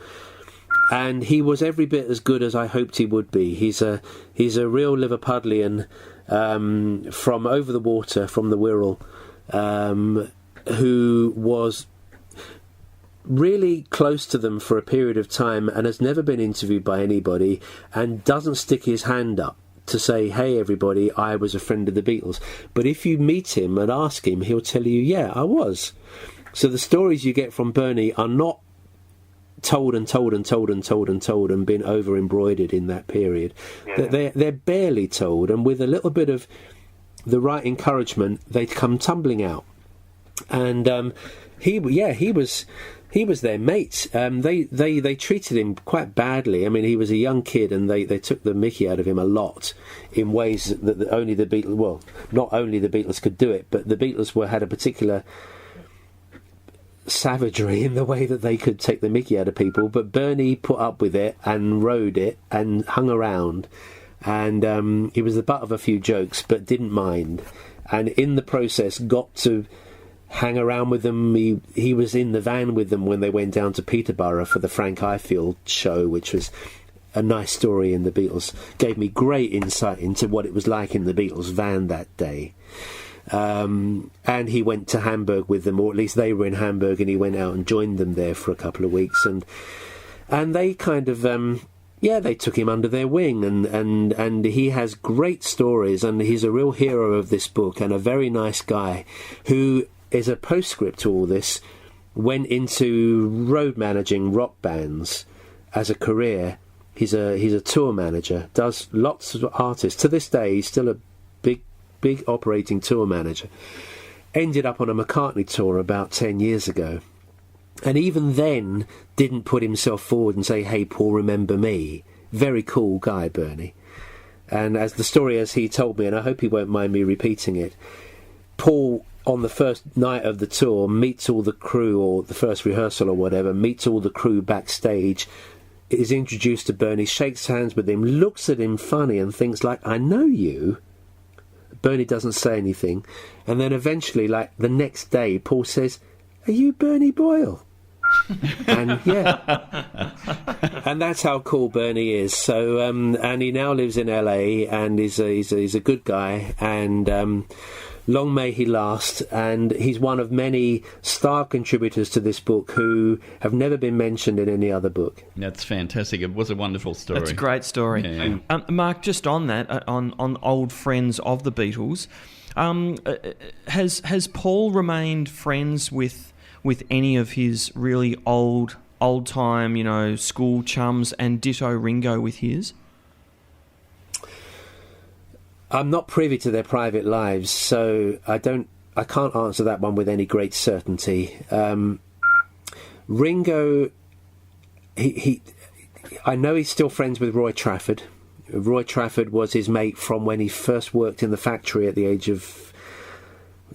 And he was every bit as good as I hoped he would be. He's a real Liverpudlian from over the water, from the Wirral, who was really close to them for a period of time and has never been interviewed by anybody, and doesn't stick his hand up to say, hey everybody, I was a friend of the Beatles. But if you meet him and ask him, he'll tell you, yeah, I was. So the stories you get from Bernie are not told and been over embroidered in that period. They're barely told, and with a little bit of the right encouragement, they come tumbling out. And he was their mate. They treated him quite badly. I mean, he was a young kid, and they took the mickey out of him a lot in ways that only the Beatles, well, not only the Beatles could do it, but the Beatles had a particular savagery in the way that they could take the mickey out of people. But Bernie put up with it and rode it and hung around, and he was the butt of a few jokes, but didn't mind, and in the process got to hang around with them. He was in the van with them when they went down to Peterborough for the Frank Ifield show, which was a nice story in the Beatles. Gave me great insight into what it was like in the Beatles van that day. And he went to Hamburg with them, or at least they were in Hamburg, and he went out and joined them there for a couple of weeks, and they kind of they took him under their wing, and he has great stories, and he's a real hero of this book, and a very nice guy who is a postscript to all this, went into road managing rock bands as a career. He's a tour manager, does lots of artists. To this day, he's still a big operating tour manager. Ended up on a McCartney tour about 10 years ago, and even then didn't put himself forward and say, hey Paul, remember me. Very cool guy, Bernie. And as the story as he told me, and I hope he won't mind me repeating it, Paul, on the first night of the tour, meets all the crew, or the first rehearsal or whatever, meets all the crew backstage, is introduced to Bernie, shakes hands with him, looks at him funny and thinks, like, I know you. Bernie doesn't say anything, and then eventually, like the next day, Paul says, are you Bernie Boyle? And and that's how cool Bernie is. So and he now lives in LA, and he's a good guy, and long may he last. And he's one of many star contributors to this book who have never been mentioned in any other book. That's fantastic. It was a wonderful story. That's a great story. Yeah. Mark, just on that, on old friends of the Beatles, Has Paul remained friends with any of his really old time, school chums, and ditto Ringo with his? I'm not privy to their private lives, so I can't answer that one with any great certainty. Ringo, I know he's still friends with Roy Trafford. Roy Trafford was his mate from when he first worked in the factory at the age of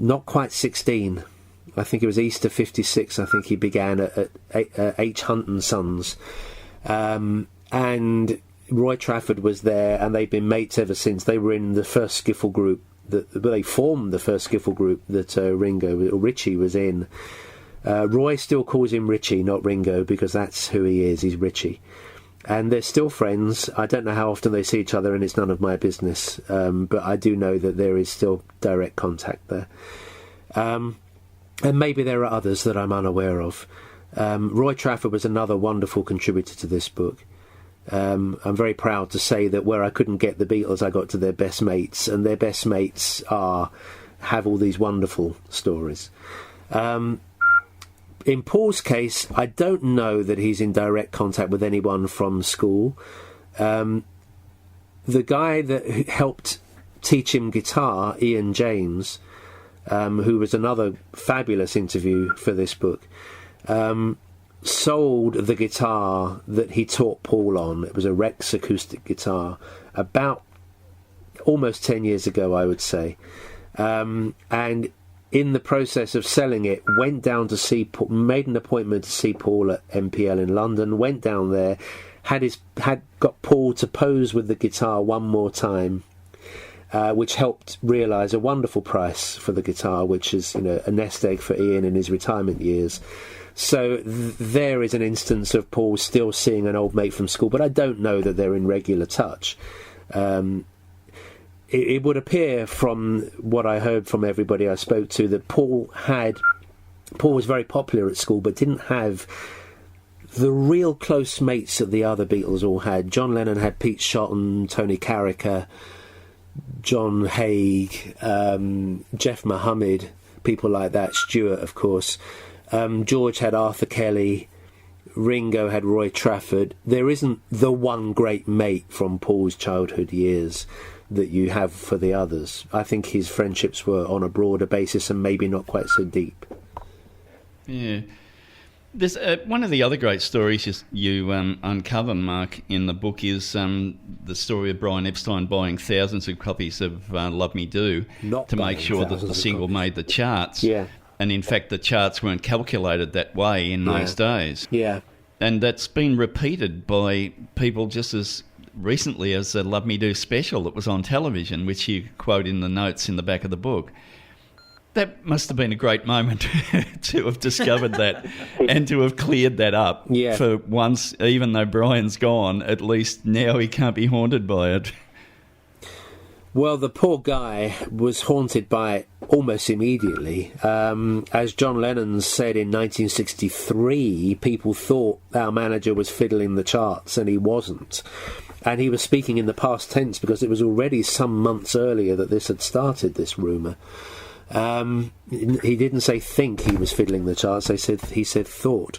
not quite 16. I think it was Easter 56. I think he began at H. Hunt and Sons. And Roy Trafford was there, and they've been mates ever since. They were in the first skiffle group. They formed the first skiffle group that Richie was in. Roy still calls him Richie, not Ringo, because that's who he is. He's Richie. And they're still friends. I don't know how often they see each other, and it's none of my business. But I do know that there is still direct contact there. And maybe there are others that I'm unaware of. Roy Trafford was another wonderful contributor to this book. I'm very proud to say that where I couldn't get the Beatles, I got to their best mates, and their best mates have all these wonderful stories. In Paul's case, I don't know that he's in direct contact with anyone from school. The guy that helped teach him guitar, Ian James, who was another fabulous interview for this book, sold the guitar that he taught Paul on. It was a Rex acoustic guitar, about almost 10 years ago, I would say. And in the process of selling it, went down to see Paul, made an appointment to see Paul at MPL in London, went down there, had got Paul to pose with the guitar one more time, which helped realise a wonderful price for the guitar, which is a nest egg for Ian in his retirement years. So there is an instance of Paul still seeing an old mate from school, but I don't know that they're in regular touch. It would appear from what I heard from everybody I spoke to that Paul was very popular at school, but didn't have the real close mates that the other Beatles all had. John Lennon had Pete Shotton, Tony Carricker, John Haig, Jeff Mohammed, people like that, Stewart, of course. George had Arthur Kelly, Ringo had Roy Trafford. There isn't the one great mate from Paul's childhood years that you have for the others. I think his friendships were on a broader basis and maybe not quite so deep. Yeah. There's one of the other great stories you uncover, Mark, in the book is the story of Brian Epstein buying thousands of copies of Love Me Do to make sure that the single made the charts. Yeah. And in fact, the charts weren't calculated that way in those days. Yeah. And that's been repeated by people just as recently as the Love Me Do special that was on television, which you quote in the notes in the back of the book. That must have been a great moment to have discovered that and to have cleared that up. Yeah. For once, even though Brian's gone, at least now he can't be haunted by it. Well, the poor guy was haunted by it almost immediately. As John Lennon said in 1963, people thought our manager was fiddling the charts, and he wasn't. And he was speaking in the past tense because it was already some months earlier that this had started, this rumour. He didn't say think he was fiddling the charts, he said thought.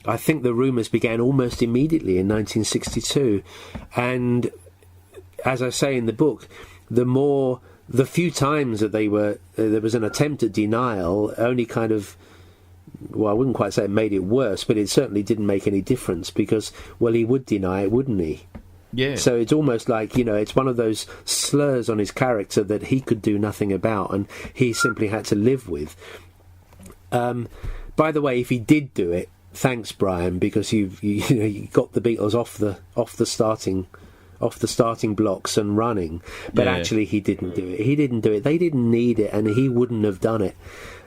I think the rumours began almost immediately in 1962. And as I say in the book, the few times that there was an attempt at denial only kind of, well, I wouldn't quite say it made it worse, but it certainly didn't make any difference because, well, he would deny it, wouldn't he? Yeah. So it's almost like, it's one of those slurs on his character that he could do nothing about and he simply had to live with. By the way, if he did do it, thanks, Brian, because you got the Beatles off the starting blocks and running. But actually he didn't do it. They didn't need it, and he wouldn't have done it.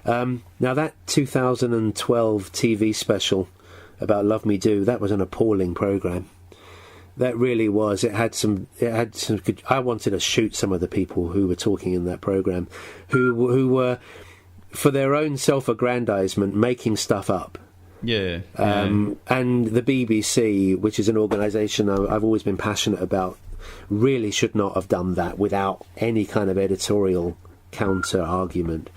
Now that 2012 TV special about Love Me Do, that was an appalling programme. That really was. It had some good, I wanted to shoot some of the people who were talking in that programme, who were, for their own self-aggrandisement, making stuff up. Yeah. And the BBC, which is an organisation I've always been passionate about, really should not have done that without any kind of editorial counter argument.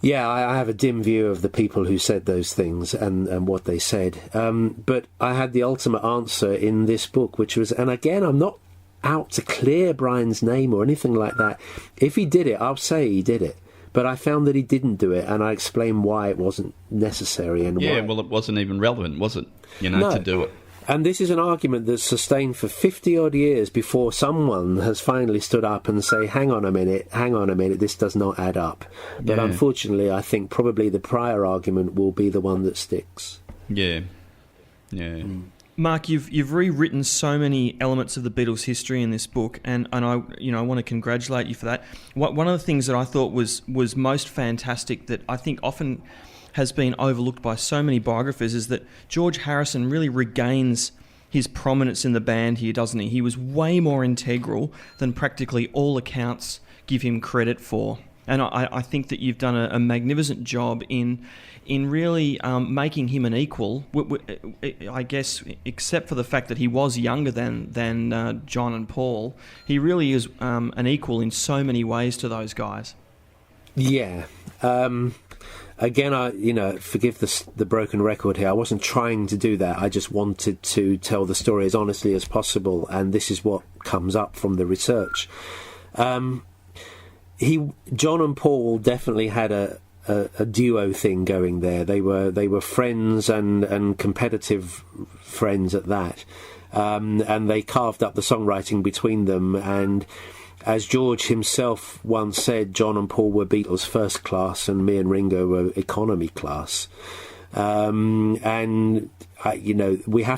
Yeah, I have a dim view of the people who said those things and what they said. But I had the ultimate answer in this book, which was, and again, I'm not out to clear Brian's name or anything like that. If he did it, I'll say he did it. But I found that he didn't do it, and I explained why it wasn't necessary. And yeah, why. well, it wasn't even relevant, was it? No. To do it. And this is an argument that's sustained for 50-odd years before someone has finally stood up and say, hang on a minute, this does not add up. But unfortunately, I think probably the prior argument will be the one that sticks. Yeah. Mark, you've rewritten so many elements of the Beatles' history in this book, and I want to congratulate you for that. One of the things that I thought was most fantastic, that I think often has been overlooked by so many biographers, is that George Harrison really regains his prominence in the band here, doesn't he? He was way more integral than practically all accounts give him credit for. And I think that you've done a magnificent job in really making him an equal, I guess, except for the fact that he was younger than John and Paul. He really is an equal in so many ways to those guys. Yeah. Again, forgive the broken record here. I wasn't trying to do that. I just wanted to tell the story as honestly as possible, and this is what comes up from the research. John and Paul definitely had a duo thing going there. They were friends and competitive friends at that, and they carved up the songwriting between them. And as George himself once said, John and Paul were Beatles first class, and me and Ringo were economy class. We have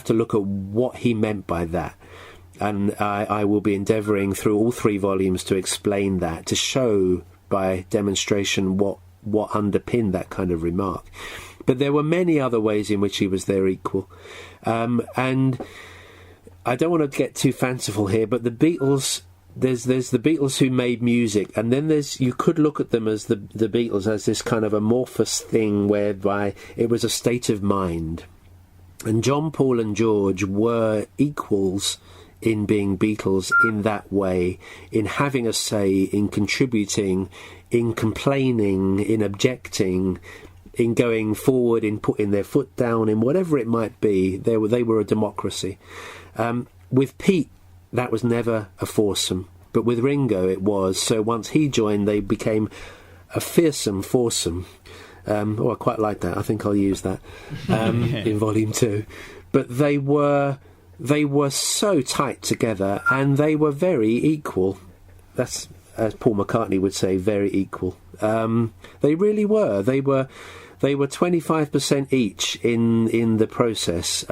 to look at what he meant by that. And I will be endeavouring through all 3 volumes to explain that, to show by demonstration what underpinned that kind of remark. But there were many other ways in which he was their equal. And I don't want to get too fanciful here, but the Beatles, there's the Beatles who made music, and then you could look at them as the Beatles as this kind of amorphous thing whereby it was a state of mind. And John, Paul and George were equals in being Beatles in that way, in having a say, in contributing, in complaining, in objecting, in going forward, in putting their foot down, in whatever it might be. They were a democracy. With Pete, that was never a foursome, but with Ringo it was. So once he joined, they became a fearsome foursome. I quite like that. I think I'll use that in Volume 2. But they were so tight together, and they were very equal. That's, as Paul McCartney would say, very equal. They really were. They were 25% each in the process.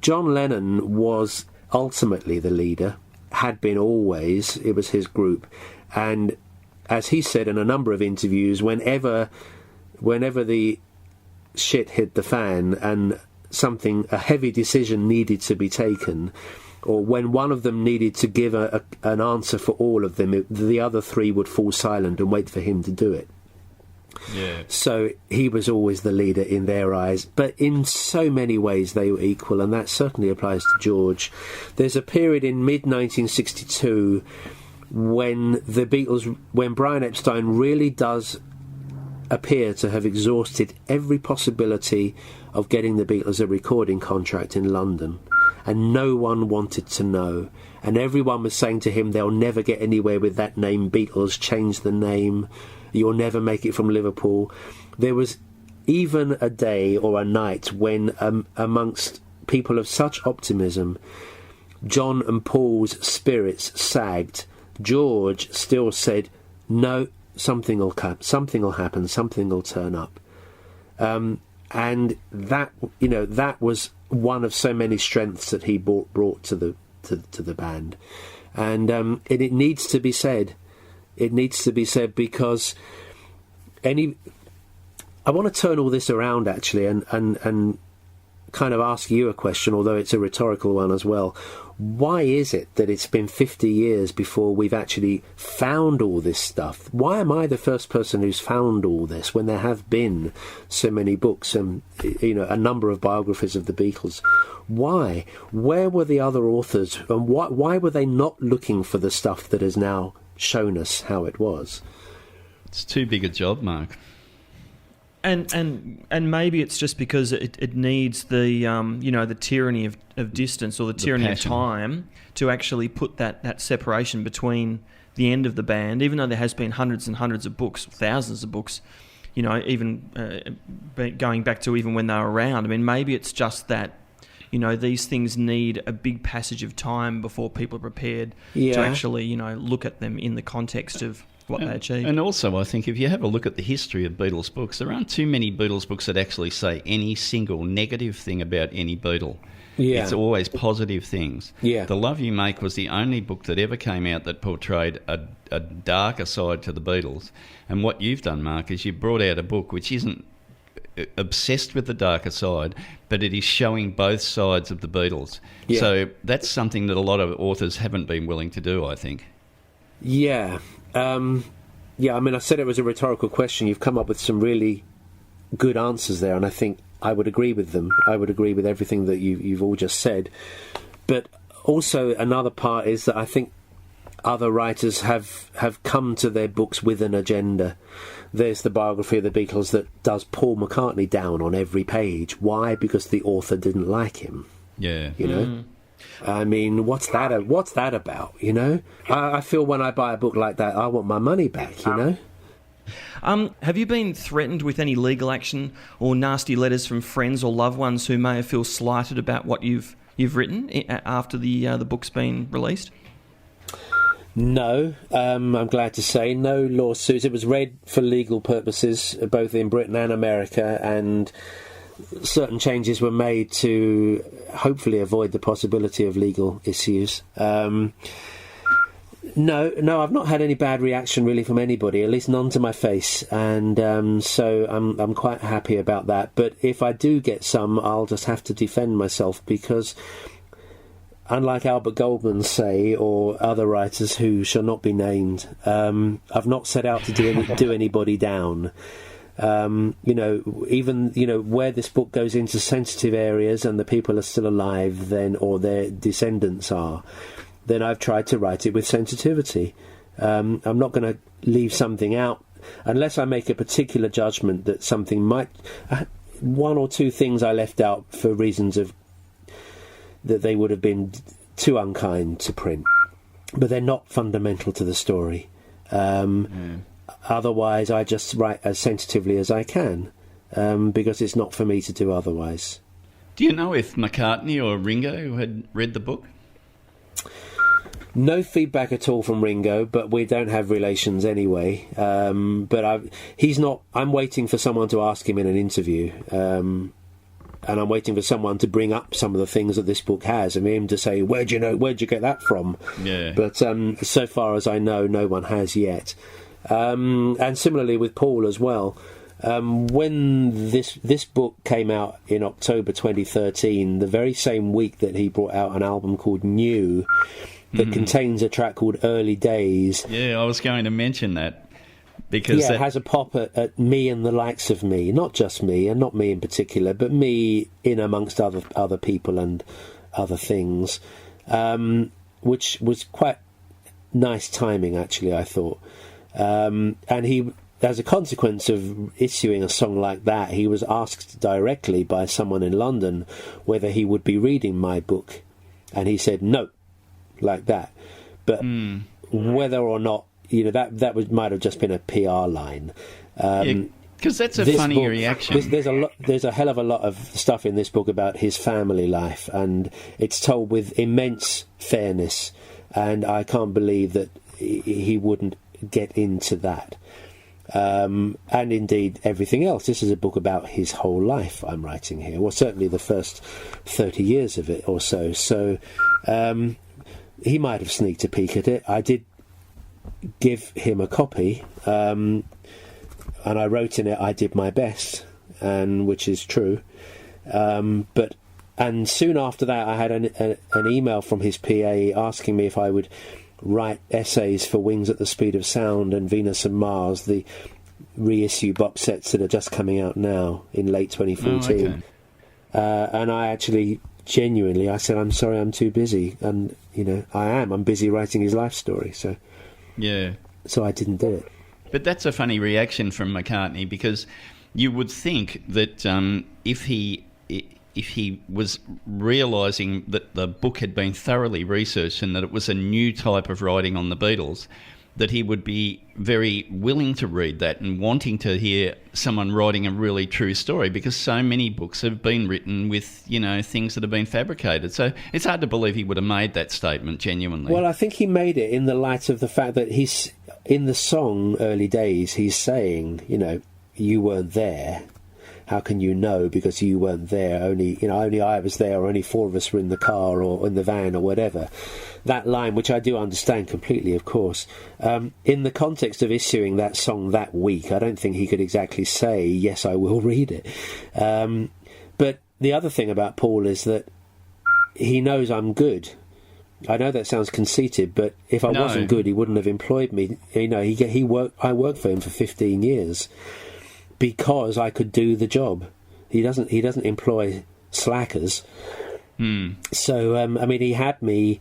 John Lennon was ultimately the leader, had been always. It was his group. And as he said in a number of interviews, whenever the shit hit the fan and a heavy decision needed to be taken, or when one of them needed to give an answer for all of them, the other 3 would fall silent and wait for him to do it. Yeah. So he was always the leader in their eyes, but in so many ways they were equal, and that certainly applies to George. There's a period in mid-1962 when Brian Epstein really does appear to have exhausted every possibility of getting the Beatles a recording contract in London, and no one wanted to know, and everyone was saying to him, they'll never get anywhere with that name Beatles, change the name, you'll never make it from Liverpool. There was even a day or a night when amongst people of such optimism, John and Paul's spirits sagged. George still said, no, something will happen, something will turn up. And that was one of so many strengths that he brought to the band. And it needs to be said. It needs to be said because I want to turn all this around actually and kind of ask you a question, although it's a rhetorical one as well. Why is it that it's been 50 years before we've actually found all this stuff? Why am I the first person who's found all this when there have been so many books and, a number of biographies of the Beatles? Why? Where were the other authors, and why were they not looking for the stuff that has now shown us how it was? It's too big a job, Mark. And maybe it's just because it needs the the tyranny of distance, or the tyranny of time, to actually put that separation between the end of the band, even though there has been hundreds and hundreds of books, thousands of books, even going back to even when they were around. I mean, maybe it's just that these things need a big passage of time before people are prepared to actually look at them in the context of what they achieved. And also, I think if you have a look at the history of Beatles books, there aren't too many Beatles books that actually say any single negative thing about any Beatle. Yeah. It's always positive things. Yeah. The Love You Make was the only book that ever came out that portrayed a darker side to the Beatles. And what you've done, Mark, is you brought out a book which isn't obsessed with the darker side, but it is showing both sides of the Beatles. Yeah. So that's something that a lot of authors haven't been willing to do, I think. Yeah. I mean, I said it was a rhetorical question. You've come up with some really good answers there, and I think I would agree with them. I would agree with everything that you've all just said. But also another part is that I think other writers have come to their books with an agenda. There's the biography of the Beatles that does Paul McCartney down on every page. Why? Because the author didn't like him. Yeah. I mean, what's that about, I feel when I buy a book like that, I want my money back, Have you been threatened with any legal action or nasty letters from friends or loved ones who may have felt slighted about what you've written after the book's been released? No, I'm glad to say, no lawsuits. It was read for legal purposes, both in Britain and America, and certain changes were made to hopefully avoid the possibility of legal issues. No, I've not had any bad reaction really from anybody, at least none to my face, and so I'm quite happy about that. But if I do get some, I'll just have to defend myself, because unlike Albert Goldman, say, or other writers who shall not be named, I've not set out to do anybody down. Even where this book goes into sensitive areas and the people are still alive then, or their descendants are, then I've tried to write it with sensitivity. I'm not going to leave something out unless I make a particular judgment that something might... one or two things I left out for reasons of that they would have been too unkind to print, but they're not fundamental to the story. Otherwise, I just write as sensitively as I can, because it's not for me to do otherwise. Do you know if McCartney or Ringo had read the book? No feedback at all from Ringo, but we don't have relations anyway. But he's not. I'm waiting for someone to ask him in an interview, and I'm waiting for someone to bring up some of the things that this book has, and him to say, "Where'd you get that from?" Yeah. But so far as I know, no one has yet. And similarly with Paul as well. When this book came out in October 2013, the very same week that he brought out an album called New, that contains a track called Early Days. Yeah, I was going to mention that. Because it has a pop at me and the likes of me. Not just me, and not me in particular, but me in amongst other people and other things, which was quite nice timing, actually, I thought. And he, as a consequence of issuing a song like that, he was asked directly by someone in London whether he would be reading my book, and he said no, like that. But whether or not, that might have just been a PR line. Because that's a funny book, reaction. There's a hell of a lot of stuff in this book about his family life, and it's told with immense fairness, and I can't believe that he wouldn't get into that. And indeed everything else. This is a book about his whole life I'm writing here, well, certainly the first 30 years of it or so. So he might have sneaked a peek at it. I did give him a copy, and I wrote in it, I did my best, and which is true. But And soon after that, I had an email from his PA asking me if I would write essays for Wings at the Speed of Sound and Venus and Mars, the reissue box sets that are just coming out now in late 2014. Oh, okay. And I actually, genuinely, I said, I'm sorry, I'm too busy. And, I'm busy writing his life story. So I didn't do it. But that's a funny reaction from McCartney, because you would think that if he was realising that the book had been thoroughly researched and that it was a new type of writing on the Beatles, that he would be very willing to read that and wanting to hear someone writing a really true story, because so many books have been written with, things that have been fabricated. So it's hard to believe he would have made that statement genuinely. Well, I think he made it in the light of the fact that he's, in the song Early Days, he's saying, you weren't there. How can you know? Because you weren't there. Only I was there, or only four of us were in the car or in the van or whatever. That line, which I do understand completely, of course, in the context of issuing that song that week, I don't think he could exactly say, yes, I will read it. But the other thing about Paul is that he knows I'm good. I know that sounds conceited, but if I wasn't good, he wouldn't have employed me. I worked for him for 15 years. Because I could do the job. He doesn't employ slackers. So he had me.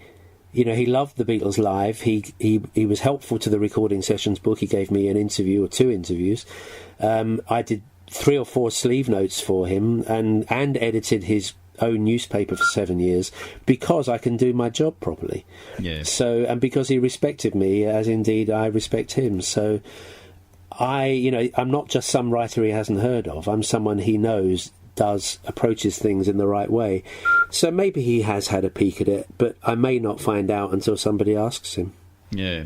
He loved the Beatles live. He was helpful to the Recording Sessions book. He gave me an interview or two interviews. I did 3 or 4 sleeve notes for him and edited his own newspaper for 7 years, because I can do my job properly. Yeah. So, and because he respected me, as indeed I respect him. So I'm not just some writer he hasn't heard of. I'm someone he knows approaches things in the right way. So maybe he has had a peek at it, but I may not find out until somebody asks him. Yeah.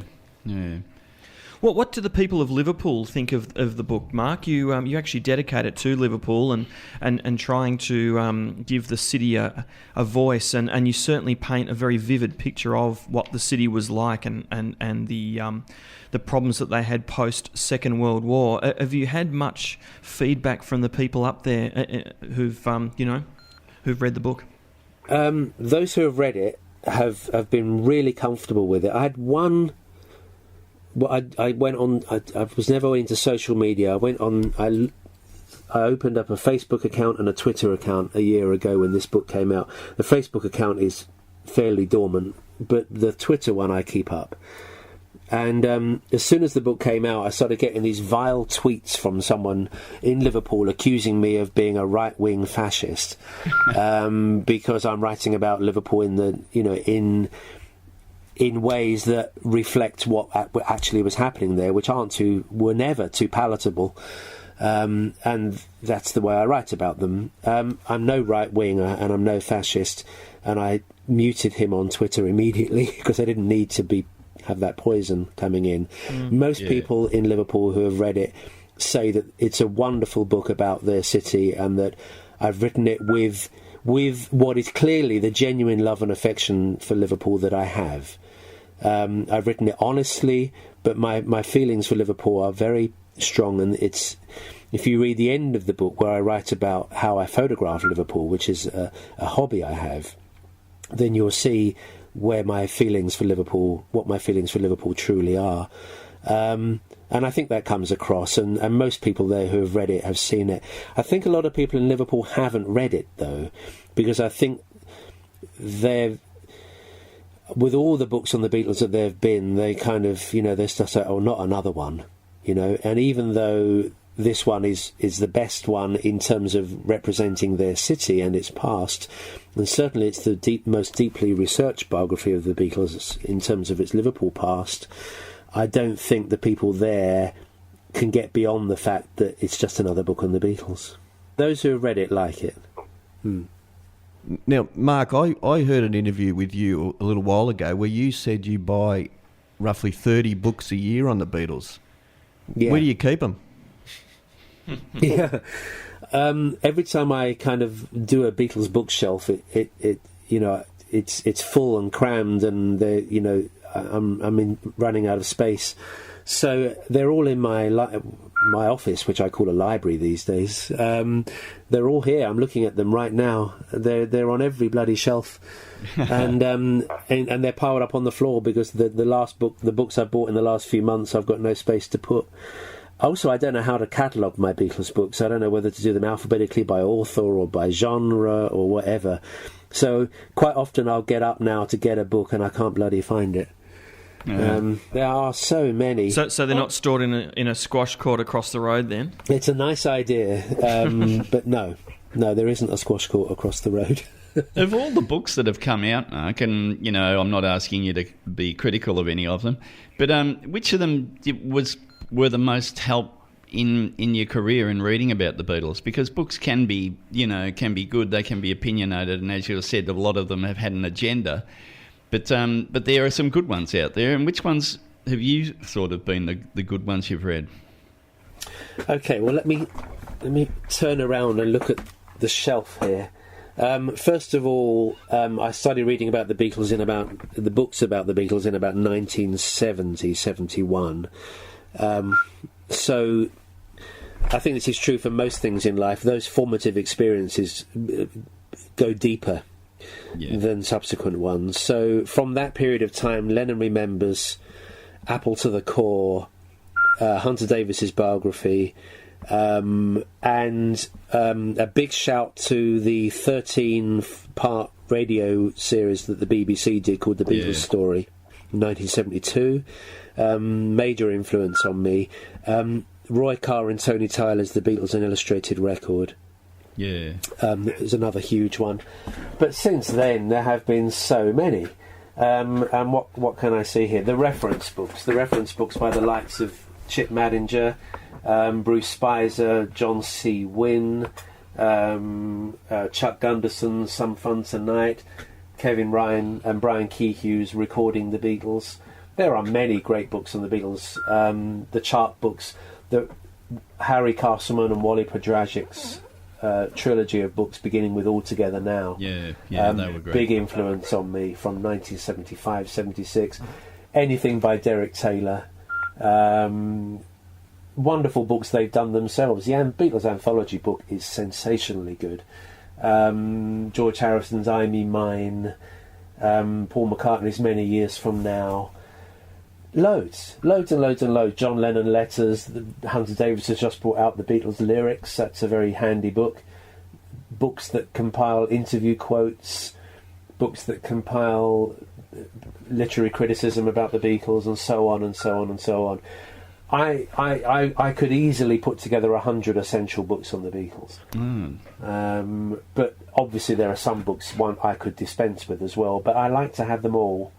Well, what do the people of Liverpool think of the book, Mark? You actually dedicate it to Liverpool and trying to give the city a voice, and you certainly paint a very vivid picture of what the city was like and the problems that they had post Second World War. Have you had much feedback from the people up there who've read the book? Those who have read it have been really comfortable with it. I had one. Well, I went on. I was never into social media. I went on. I opened up a Facebook account and a Twitter account a year ago when this book came out. The Facebook account is fairly dormant, but the Twitter one I keep up. And as soon as the book came out, I started getting these vile tweets from someone in Liverpool accusing me of being a right-wing fascist because I'm writing about Liverpool in ways that reflect what actually was happening there, which were never too palatable. And that's the way I write about them. I'm no right-winger and I'm no fascist, and I muted him on Twitter immediately because I didn't need to have that poison coming in. Most people in Liverpool who have read it say that it's a wonderful book about their city, and that I've written it with what is clearly the genuine love and affection for Liverpool that I have. I've written it honestly, but my feelings for Liverpool are very strong, and if you read the end of the book where I write about how I photograph Liverpool, which is a hobby I have, then you'll see what my feelings for Liverpool truly are. And I think that comes across, and most people there who have read it have seen it. I think a lot of people in Liverpool haven't read it, though, because I think with all the books on the Beatles that there have been, they kind of, they're just like, oh, not another one, and even though this one is the best one in terms of representing their city and its past, and certainly it's the most deeply researched biography of the Beatles in terms of its Liverpool past, I don't think the people there can get beyond the fact that it's just another book on the Beatles. Those who have read it like it. Now, Mark, I heard an interview with you a little while ago where you said you buy roughly 30 books a year on the Beatles. Yeah. Where do you keep them? Yeah. Every time I kind of do a Beatles bookshelf, it's full and crammed, and I'm running out of space. So they're all in my office, which I call a library these days. They're all here. I'm looking at them right now. They're on every bloody shelf, and they're piled up on the floor because the books I've bought in the last few months, I've got no space to put. Also, I don't know how to catalogue my Beatles books. I don't know whether to do them alphabetically by author or by genre or whatever. So quite often I'll get up now to get a book and I can't bloody find it. There are so many. So they're not stored in a squash court across the road then? It's a nice idea, but no, there isn't a squash court across the road. Of all the books that have come out, Mark, and I'm not asking you to be critical of any of them, but which of them were the most help in your career in reading about the Beatles? Because books can be good, they can be opinionated, and as you said, a lot of them have had an agenda. But there are some good ones out there, and which ones have you thought have been the good ones you've read? Okay, well let me turn around and look at the shelf here. First of all, I started reading about the books about the Beatles in about 1970, 71. So I think this is true for most things in life. Those formative experiences go deeper than subsequent ones. So from that period of time, Lennon remembers Apple to the Core, Hunter Davis's biography, and a big shout to the 13-part radio series that the BBC did called The Beatles Story in 1972. Major influence on me. Roy Carr and Tony Tyler's The Beatles, an Illustrated Record. Is another huge one. But since then, there have been so many. And what can I see here? The reference books by the likes of Chip Madinger, Bruce Spicer, John C. Wynne, Chuck Gunderson, Some Fun Tonight, Kevin Ryan and Brian Keyhughes recording the Beatles. There are many great books on the Beatles. The chart books, the Harry Castleman and Wally Podražic's trilogy of books beginning with All Together Now. They were great. Big influence on me from 1975, 76. Anything by Derek Taylor. Wonderful books they've done themselves. The Beatles anthology book is sensationally good. George Harrison's I Me Mine, Paul McCartney's Many Years From Now. Loads and loads. John Lennon letters. Hunter Davis has just brought out the Beatles lyrics. That's a very handy book. Books that compile interview quotes. Books that compile literary criticism about the Beatles, and so on and so on and so on. I could easily put together 100 essential books on the Beatles. But obviously there are some books I could dispense with as well. But I like to have them all.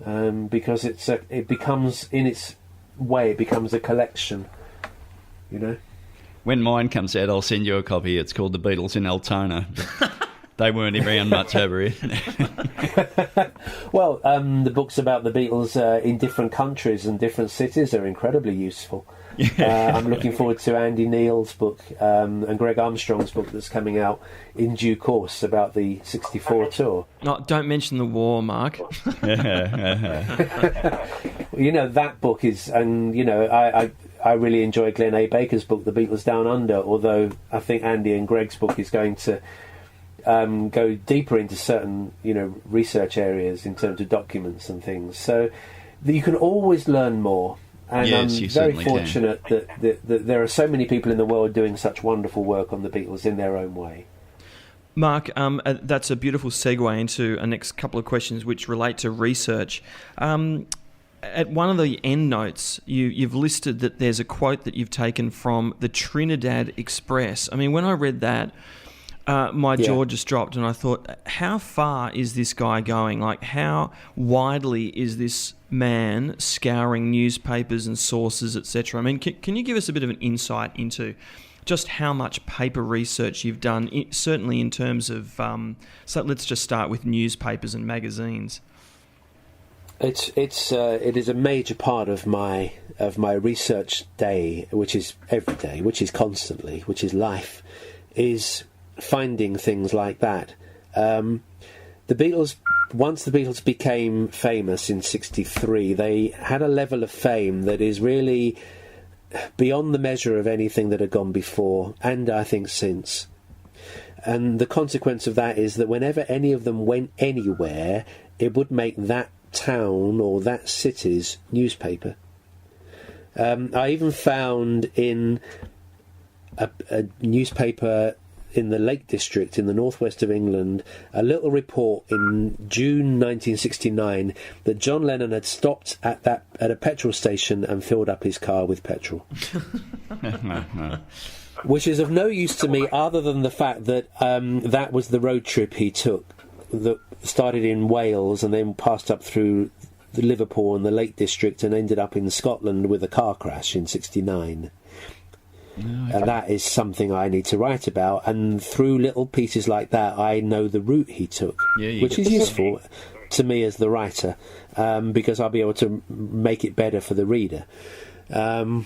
Because it becomes a collection, When mine comes out, I'll send you a copy. It's called The Beatles in Altona. They weren't around much over here. Well, the books about the Beatles in different countries and different cities are incredibly useful. I'm looking forward to Andy Neal's book and Greg Armstrong's book that's coming out in due course about the 64 tour. No, don't mention the war, Mark. That book is, and I really enjoy Glenn A. Baker's book, The Beatles Down Under, although I think Andy and Greg's book is going to go deeper into certain, research areas in terms of documents and things. So you can always learn more. And yes, I'm very fortunate that there are so many people in the world doing such wonderful work on the Beatles in their own way. Mark, that's a beautiful segue into a next couple of questions which relate to research. At one of the end notes, you've listed that there's a quote that you've taken from the Trinidad Express. I mean, when I read that, my jaw just dropped, and I thought, how far is this guy going? Like, how widely is this man scouring newspapers and sources, etc.? I mean, can you give us a bit of an insight into just how much paper research you've done, certainly in terms of... so let's just start with newspapers and magazines. It is a major part of my research day, which is every day, which is constantly, which is life, is finding things like that. The Beatles once the Beatles became famous in '63, they had a level of fame that is really beyond the measure of anything that had gone before, and I think since. And the consequence of that is that whenever any of them went anywhere, it would make that town or that city's newspaper. I even found in a newspaper in the Lake District in the northwest of England a little report in June 1969 that John Lennon had stopped at a petrol station and filled up his car with petrol. Which is of no use to me other than the fact that that was the road trip he took, that started in Wales and then passed up through the Liverpool and the Lake District and ended up in Scotland with a car crash in '69. And that is something I need to write about, and through little pieces like that I know the route he took, which is useful to me as the writer, because I'll be able to make it better for the reader. So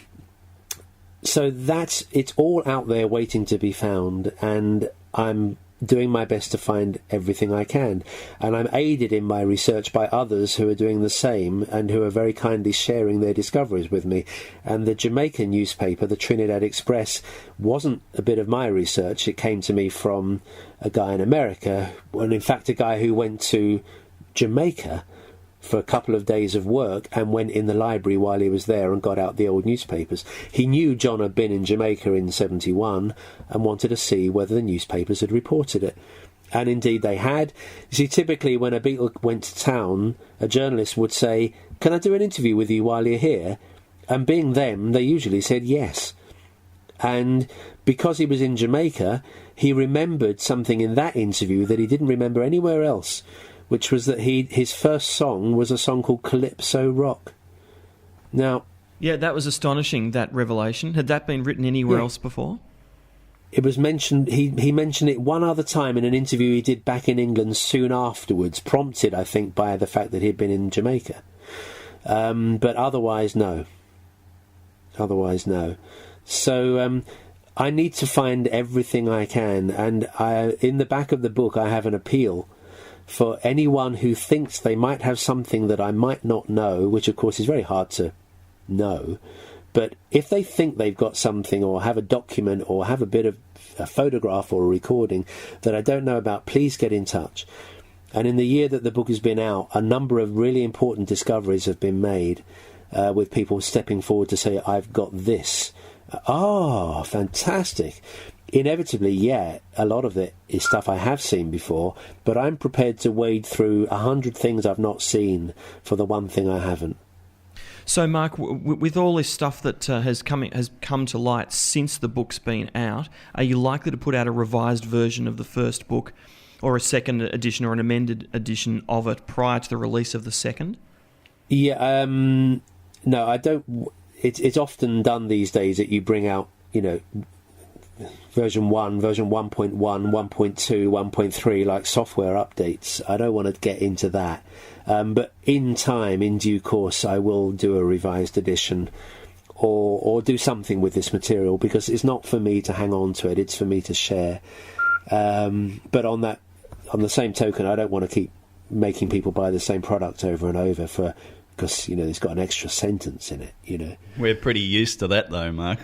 it's all out there waiting to be found, and I'm doing my best to find everything I can, and I'm aided in my research by others who are doing the same and who are very kindly sharing their discoveries with me. And the Jamaican newspaper, the Trinidad Express, wasn't a bit of my research. It came to me from a guy in America, and in fact a guy who went to Jamaica for a couple of days of work and went in the library while he was there and got out the old newspapers. He knew John had been in Jamaica in '71 and wanted to see whether the newspapers had reported it. And indeed they had. You see, typically when a Beatle went to town, a journalist would say, "Can I do an interview with you while you're here?" And being them, they usually said yes. And because he was in Jamaica, he remembered something in that interview that he didn't remember anywhere else, which was that his first song was a song called Calypso Rock. Now, yeah, that was astonishing, that revelation. Had that been written anywhere else before? It was mentioned. He mentioned it one other time in an interview he did back in England soon afterwards, prompted, I think, by the fact that he'd been in Jamaica. But otherwise, no. So I need to find everything I can, and in the back of the book I have an appeal for anyone who thinks they might have something that I might not know, which of course is very hard to know, but if they think they've got something or have a document or have a bit of a photograph or a recording that I don't know about, please get in touch. And in the year that the book has been out, a number of really important discoveries have been made, with people stepping forward to say, "I've got this." Oh, fantastic. Inevitably, yeah, a lot of it is stuff I have seen before, but I'm prepared to wade through 100 things I've not seen for the one thing I haven't. So, Mark, with all this stuff that has come to light since the book's been out, are you likely to put out a revised version of the first book, or a second edition or an amended edition of it prior to the release of the second? Yeah, no, I don't. It's often done these days that you bring out, version 1, version 1.1, 1.2, 1.3, like software updates. I don't want to get into that. But in time, in due course, I will do a revised edition or do something with this material, because it's not for me to hang on to it, it's for me to share. But on the same token, I don't want to keep making people buy the same product over and over because it's got an extra sentence in it. We're pretty used to that though, Mark.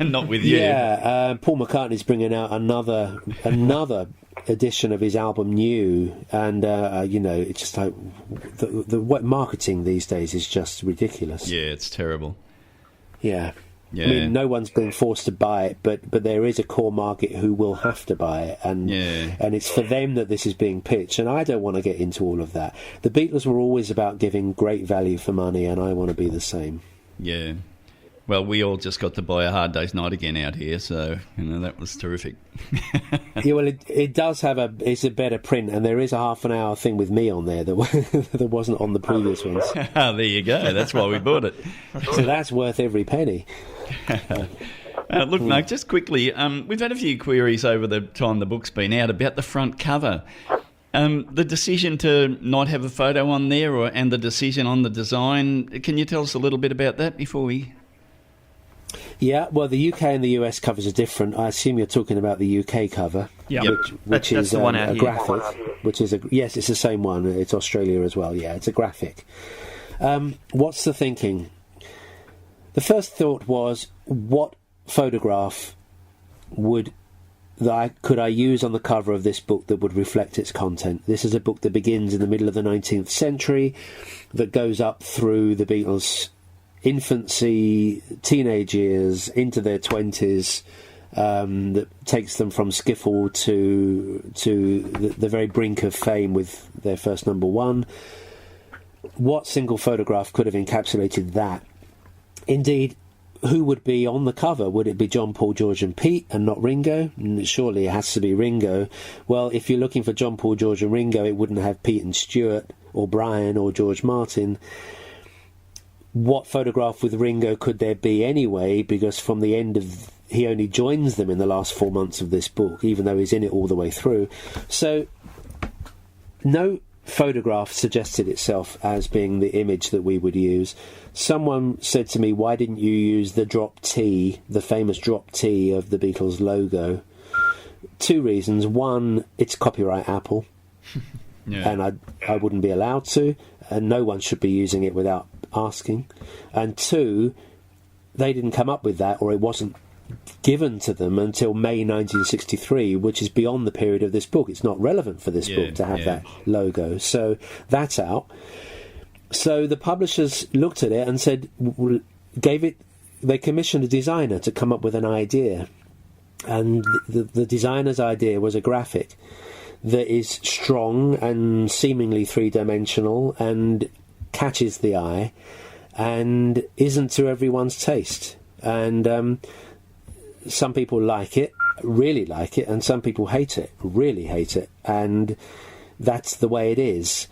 Not with you. Yeah, Paul McCartney's bringing out another edition of his album New, and it's just like the marketing these days is just ridiculous. Yeah, it's terrible. Yeah. Yeah. I mean, no one's been forced to buy it, but there is a core market who will have to buy it, and it's for them that this is being pitched, and I don't want to get into all of that. The Beatles were always about giving great value for money, and I want to be the same. Yeah. Well, we all just got to buy A Hard Day's Night Again out here, so that was terrific. Yeah, well, it does have it's a better print, and there is a half an hour thing with me on there that wasn't on the previous ones. There you go. That's why we bought it. So that's worth every penny. Look, Mark, just quickly, we've had a few queries over the time the book's been out about the front cover. The decision to not have a photo on there, and the decision on the design. Can you tell us a little bit about that before we... Yeah, well, the UK and the US covers are different. I assume you're talking about the UK cover, Yeah, which that's is the one out a here. graphic. Yes, it's the same one. It's Australia as well. Yeah, it's a graphic. What's the thinking? The first thought was, what photograph could I use on the cover of this book that would reflect its content? This is a book that begins in the middle of the 19th century, that goes up through the Beatles' infancy, teenage years, into their 20s, that takes them from skiffle to the very brink of fame with their first number one. What single photograph could have encapsulated that? Indeed, who would be on the cover? Would it be John, Paul, George and Pete and not Ringo? Surely it has to be Ringo. Well, if you're looking for John, Paul, George and Ringo, it wouldn't have Pete and Stuart or Brian or George Martin. What photograph with Ringo could there be anyway? Because from the end of... he only joins them in the last 4 months of this book, even though he's in it all the way through. So, no photograph suggested itself as being the image that we would use. Someone said to me, why didn't you use the drop T, the famous drop T of the Beatles logo? Two reasons. One, it's copyright Apple, and I wouldn't be allowed to, and no one should be using it without asking. And two, they didn't come up with that, or it wasn't given to them until May 1963, which is beyond the period of this book. It's not relevant for this book to have that logo. So that's out. So the publishers looked at it and said, they commissioned a designer to come up with an idea. And the designer's idea was a graphic that is strong and seemingly three-dimensional and catches the eye and isn't to everyone's taste. And some people like it, really like it, and some people hate it, really hate it, and that's the way it is.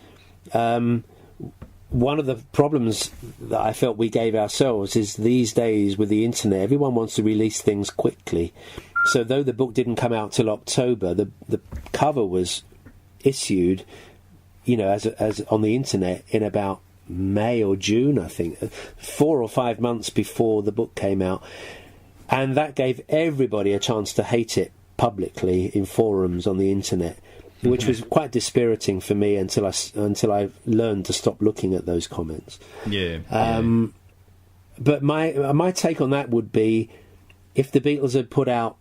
One of the problems that I felt we gave ourselves is these days with the internet, everyone wants to release things quickly. So though the book didn't come out till October, the cover was issued, as on the internet in about May or June, I think, 4 or 5 months before the book came out. And that gave everybody a chance to hate it publicly in forums on the internet, which was quite dispiriting for me until I learned to stop looking at those comments. But my take on that would be, if the Beatles had put out,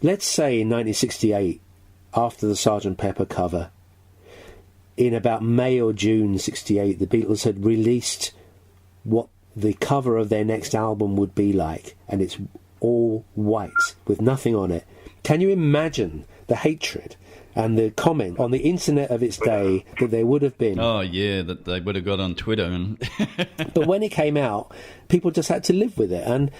let's say in 1968, after the Sgt. Pepper cover, in about May or June 68, the Beatles had released what the cover of their next album would be like, and it's all white with nothing on it. Can you imagine the hatred and the comment on the internet of its day that there would have been? Oh yeah, that they would have got on Twitter. And But when it came out, people just had to live with it, and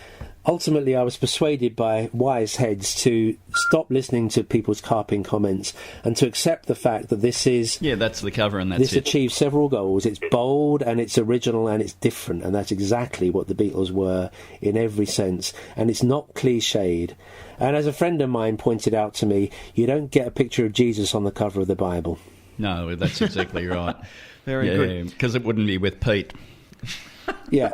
ultimately I was persuaded by wise heads to stop listening to people's carping comments and to accept the fact that this is... that's the cover, and that's this it. achieves several goals. It's bold and it's original and it's different, and that's exactly what the Beatles were in every sense, and it's not cliched. And as a friend of mine pointed out to me, you don't get a picture of Jesus on the cover of the Bible. No, that's exactly right. Very good. Because it wouldn't be with Pete. Yeah.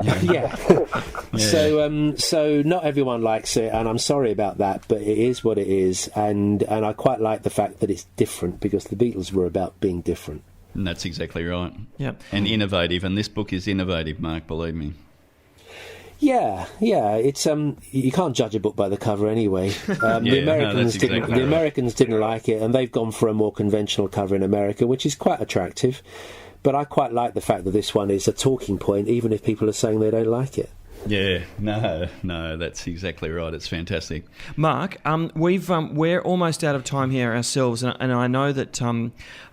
So not everyone likes it, and I'm sorry about that, but it is what it is, and I quite like the fact that it's different, because the Beatles were about being different. And that's exactly right. Yeah. And innovative, and this book is innovative, Mark, believe me. Yeah, it's you can't judge a book by the cover anyway. The Americans didn't like it, and they've gone for a more conventional cover in America, which is quite attractive. But I quite like the fact that this one is a talking point, even if people are saying they don't like it. Yeah, no, that's exactly right. It's fantastic. Mark, we're almost out of time here ourselves, and I know that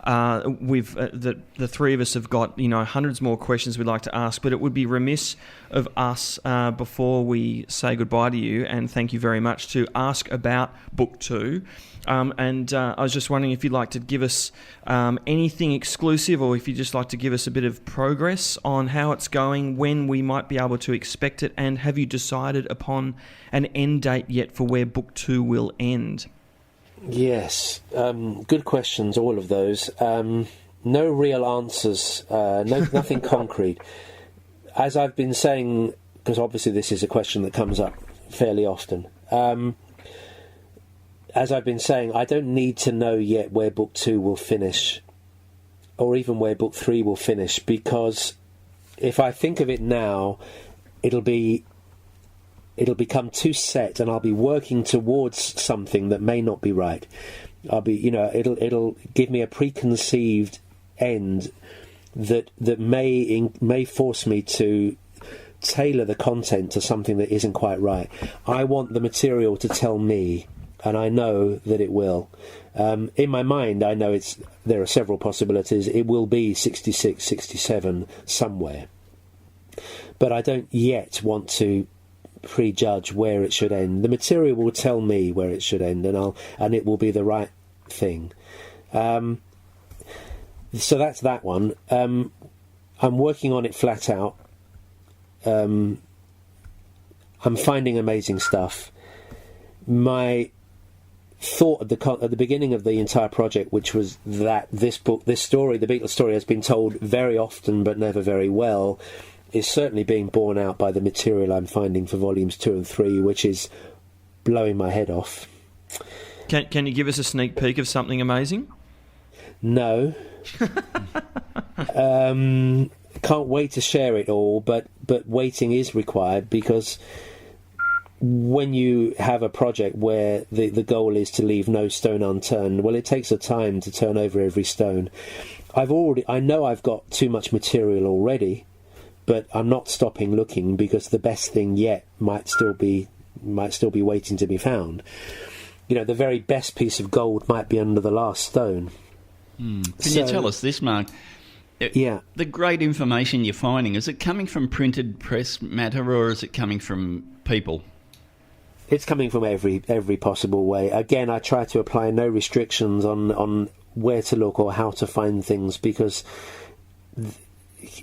the three of us have got hundreds more questions we'd like to ask, but it would be remiss of us before we say goodbye to you and thank you very much to ask about Book 2. And I was just wondering if you'd like to give us anything exclusive, or if you'd just like to give us a bit of progress on how it's going, when we might be able to expect it, and have you decided upon an end date yet for where Book 2 will end? Yes, good questions, all of those. No real answers, nothing concrete. As I've been saying, because obviously this is a question that comes up fairly often. As I've been saying, I don't need to know yet where book 2 will finish, or even where book 3 will finish, because if I think of it now, it'll become too set, and I'll be working towards something that may not be right. It'll give me a preconceived end that may force me to tailor the content to something that isn't quite right. I want the material to tell me, and I know that it will. In my mind, I know there are several possibilities. It will be 66, 67 somewhere. But I don't yet want to prejudge where it should end. The material will tell me where it should end, and it will be the right thing. So that's that one. I'm working on it flat out. I'm finding amazing stuff. My thought at the beginning of the entire project, which was that this story, the Beatles story, has been told very often but never very well, is certainly being borne out by the material I'm finding for volumes 2 and 3, which is blowing my head off. Can you give us a sneak peek of something amazing? No. Can't wait to share it all, but waiting is required, because when you have a project where the goal is to leave no stone unturned, well, it takes a time to turn over every stone. I know I've got too much material already, but I'm not stopping looking, because the best thing yet might still be waiting to be found. The very best piece of gold might be under the last stone. Can you tell us this, Mark? Yeah. The great information you're finding, is it coming from printed press matter, or is it coming from people? It's coming from every possible way. Again, I try to apply no restrictions on where to look or how to find things, because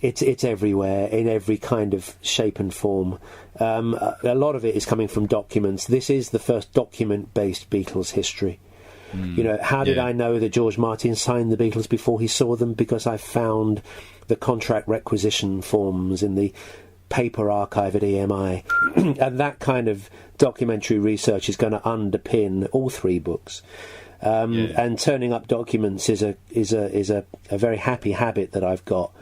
it's everywhere, in every kind of shape and form. A lot of it is coming from documents. This is the first document-based Beatles history. How did I know that George Martin signed the Beatles before he saw them? Because I found the contract requisition forms in the paper archive at EMI. And that kind of documentary research is going to underpin all 3 books. And turning up documents is a very happy habit that I've got.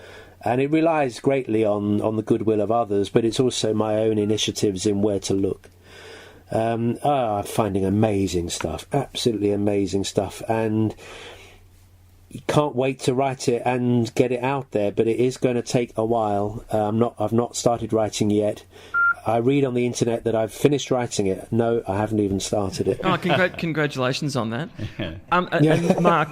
And it relies greatly on the goodwill of others, but it's also my own initiatives in where to look. I'm finding amazing stuff, absolutely amazing stuff, and you can't wait to write it and get it out there, but it is going to take a while. I've not started writing yet. I read on the internet that I've finished writing it. No, I haven't even started it. Oh, congratulations on that. And Mark,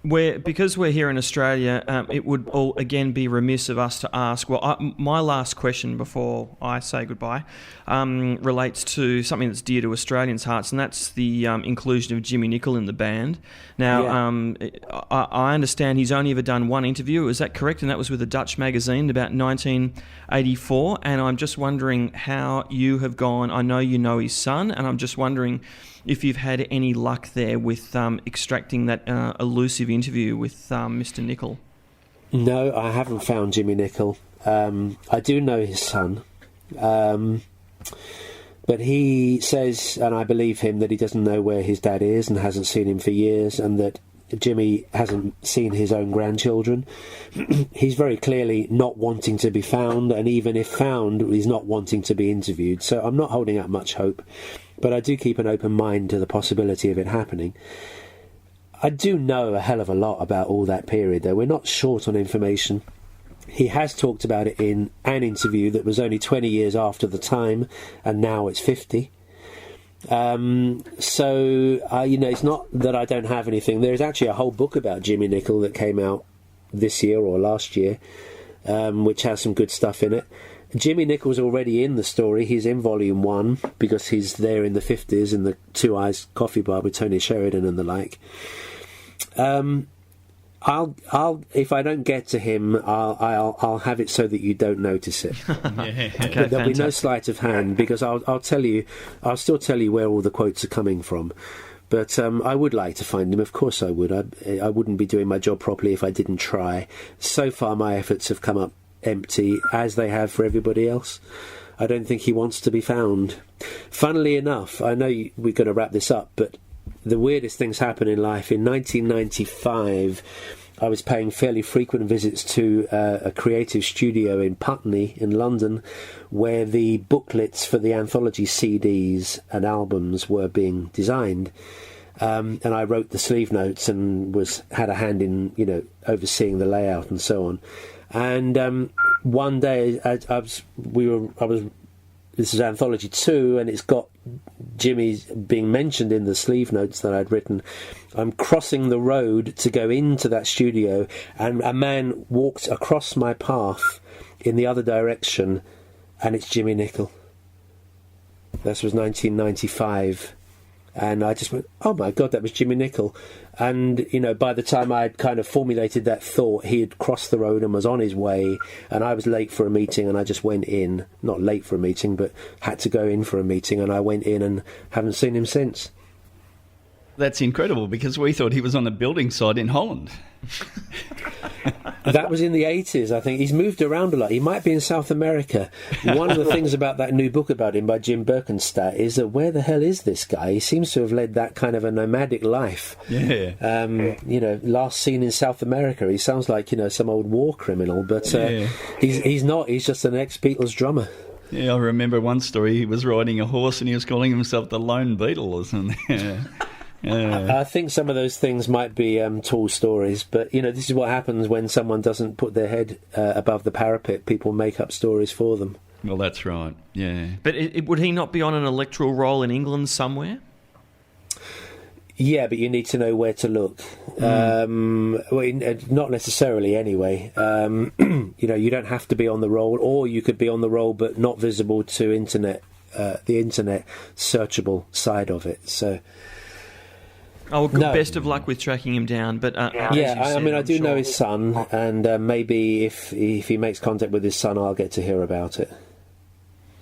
because we're here in Australia, it would all again be remiss of us to ask. Well, my last question before I say goodbye relates to something that's dear to Australians' hearts, and that's the inclusion of Jimmy Nicol in the band. Now, I understand he's only ever done one interview. Is that correct? And that was with a Dutch magazine about 1984. And I'm just wondering how you have gone. I know you know his son, and I'm just wondering if you've had any luck there with extracting that elusive interview with Mr. Nicol. No, I haven't found Jimmy Nicol. I do know his son. But he says, and I believe him, that he doesn't know where his dad is and hasn't seen him for years, and that Jimmy hasn't seen his own grandchildren. He's very clearly not wanting to be found, and even if found, he's not wanting to be interviewed. So I'm not holding out much hope, but I do keep an open mind to the possibility of it happening. I do know a hell of a lot about all that period, though. We're not short on information. He has talked about it in an interview that was only 20 years after the time, and now it's 50. It's not that I don't have anything. There's actually a whole book about Jimmy Nicol that came out this year or last year, which has some good stuff in it. Jimmy Nicol's already in the story. He's in volume 1 because he's there in the 50s in the Two Eyes coffee bar with Tony Sheridan and the like. I'll if I don't get to him, I'll have it so that you don't notice it. Okay, but there'll be no sleight of hand, because I'll still tell you where all the quotes are coming from. But I would like to find him. Of course I would. I wouldn't be doing my job properly if I didn't try. So far my efforts have come up empty, as they have for everybody else. I don't think he wants to be found. Funnily enough, I know we're going to wrap this up, but the weirdest things happen in life. In 1995, I was paying fairly frequent visits to a creative studio in Putney in London, where the booklets for the anthology CDs and albums were being designed. And I wrote the sleeve notes and had a hand in, overseeing the layout and so on. And one day, this is Anthology 2, and it's got Jimmy being mentioned in the sleeve notes that I'd written. I'm crossing the road to go into that studio, and a man walked across my path in the other direction, and it's Jimmy Nicol. This was 1995. And I just went, oh my God, that was Jimmy Nicol. And, by the time I'd kind of formulated that thought, he had crossed the road and was on his way. And I was late for a meeting, and I just went in. Not late for a meeting, but had to go in for a meeting. And I went in and haven't seen him since. That's incredible, because we thought he was on the building site in Holland. That was in the 80s, I think. He's moved around a lot. He might be in South America. One of the things about that new book about him by Jim Birkenstadt is that where the hell is this guy? He seems to have led that kind of a nomadic life. Yeah. Last seen in South America. He sounds like, some old war criminal, but he's not. He's just an ex-Beatles drummer. Yeah, I remember one story. He was riding a horse and he was calling himself the Lone Beetle or something. Yeah. I think some of those things might be tall stories, but this is what happens when someone doesn't put their head above the parapet. People make up stories for them. Well, that's right. Yeah. But would he not be on an electoral roll in England somewhere? Yeah, but you need to know where to look. Not necessarily, anyway. You don't have to be on the roll, or you could be on the roll but not visible to the internet searchable side of it. So. Oh, well, best of luck with tracking him down. But I do know his son, and maybe if he makes contact with his son, I'll get to hear about it.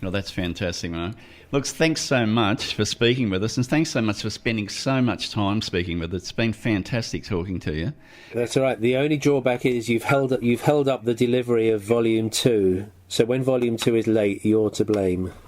Well, that's fantastic, Mark. Look, thanks so much for speaking with us, and thanks so much for spending so much time speaking with us. It's been fantastic talking to you. That's all right. The only drawback is you've held up the delivery of Volume 2. So when Volume 2 is late, you're to blame.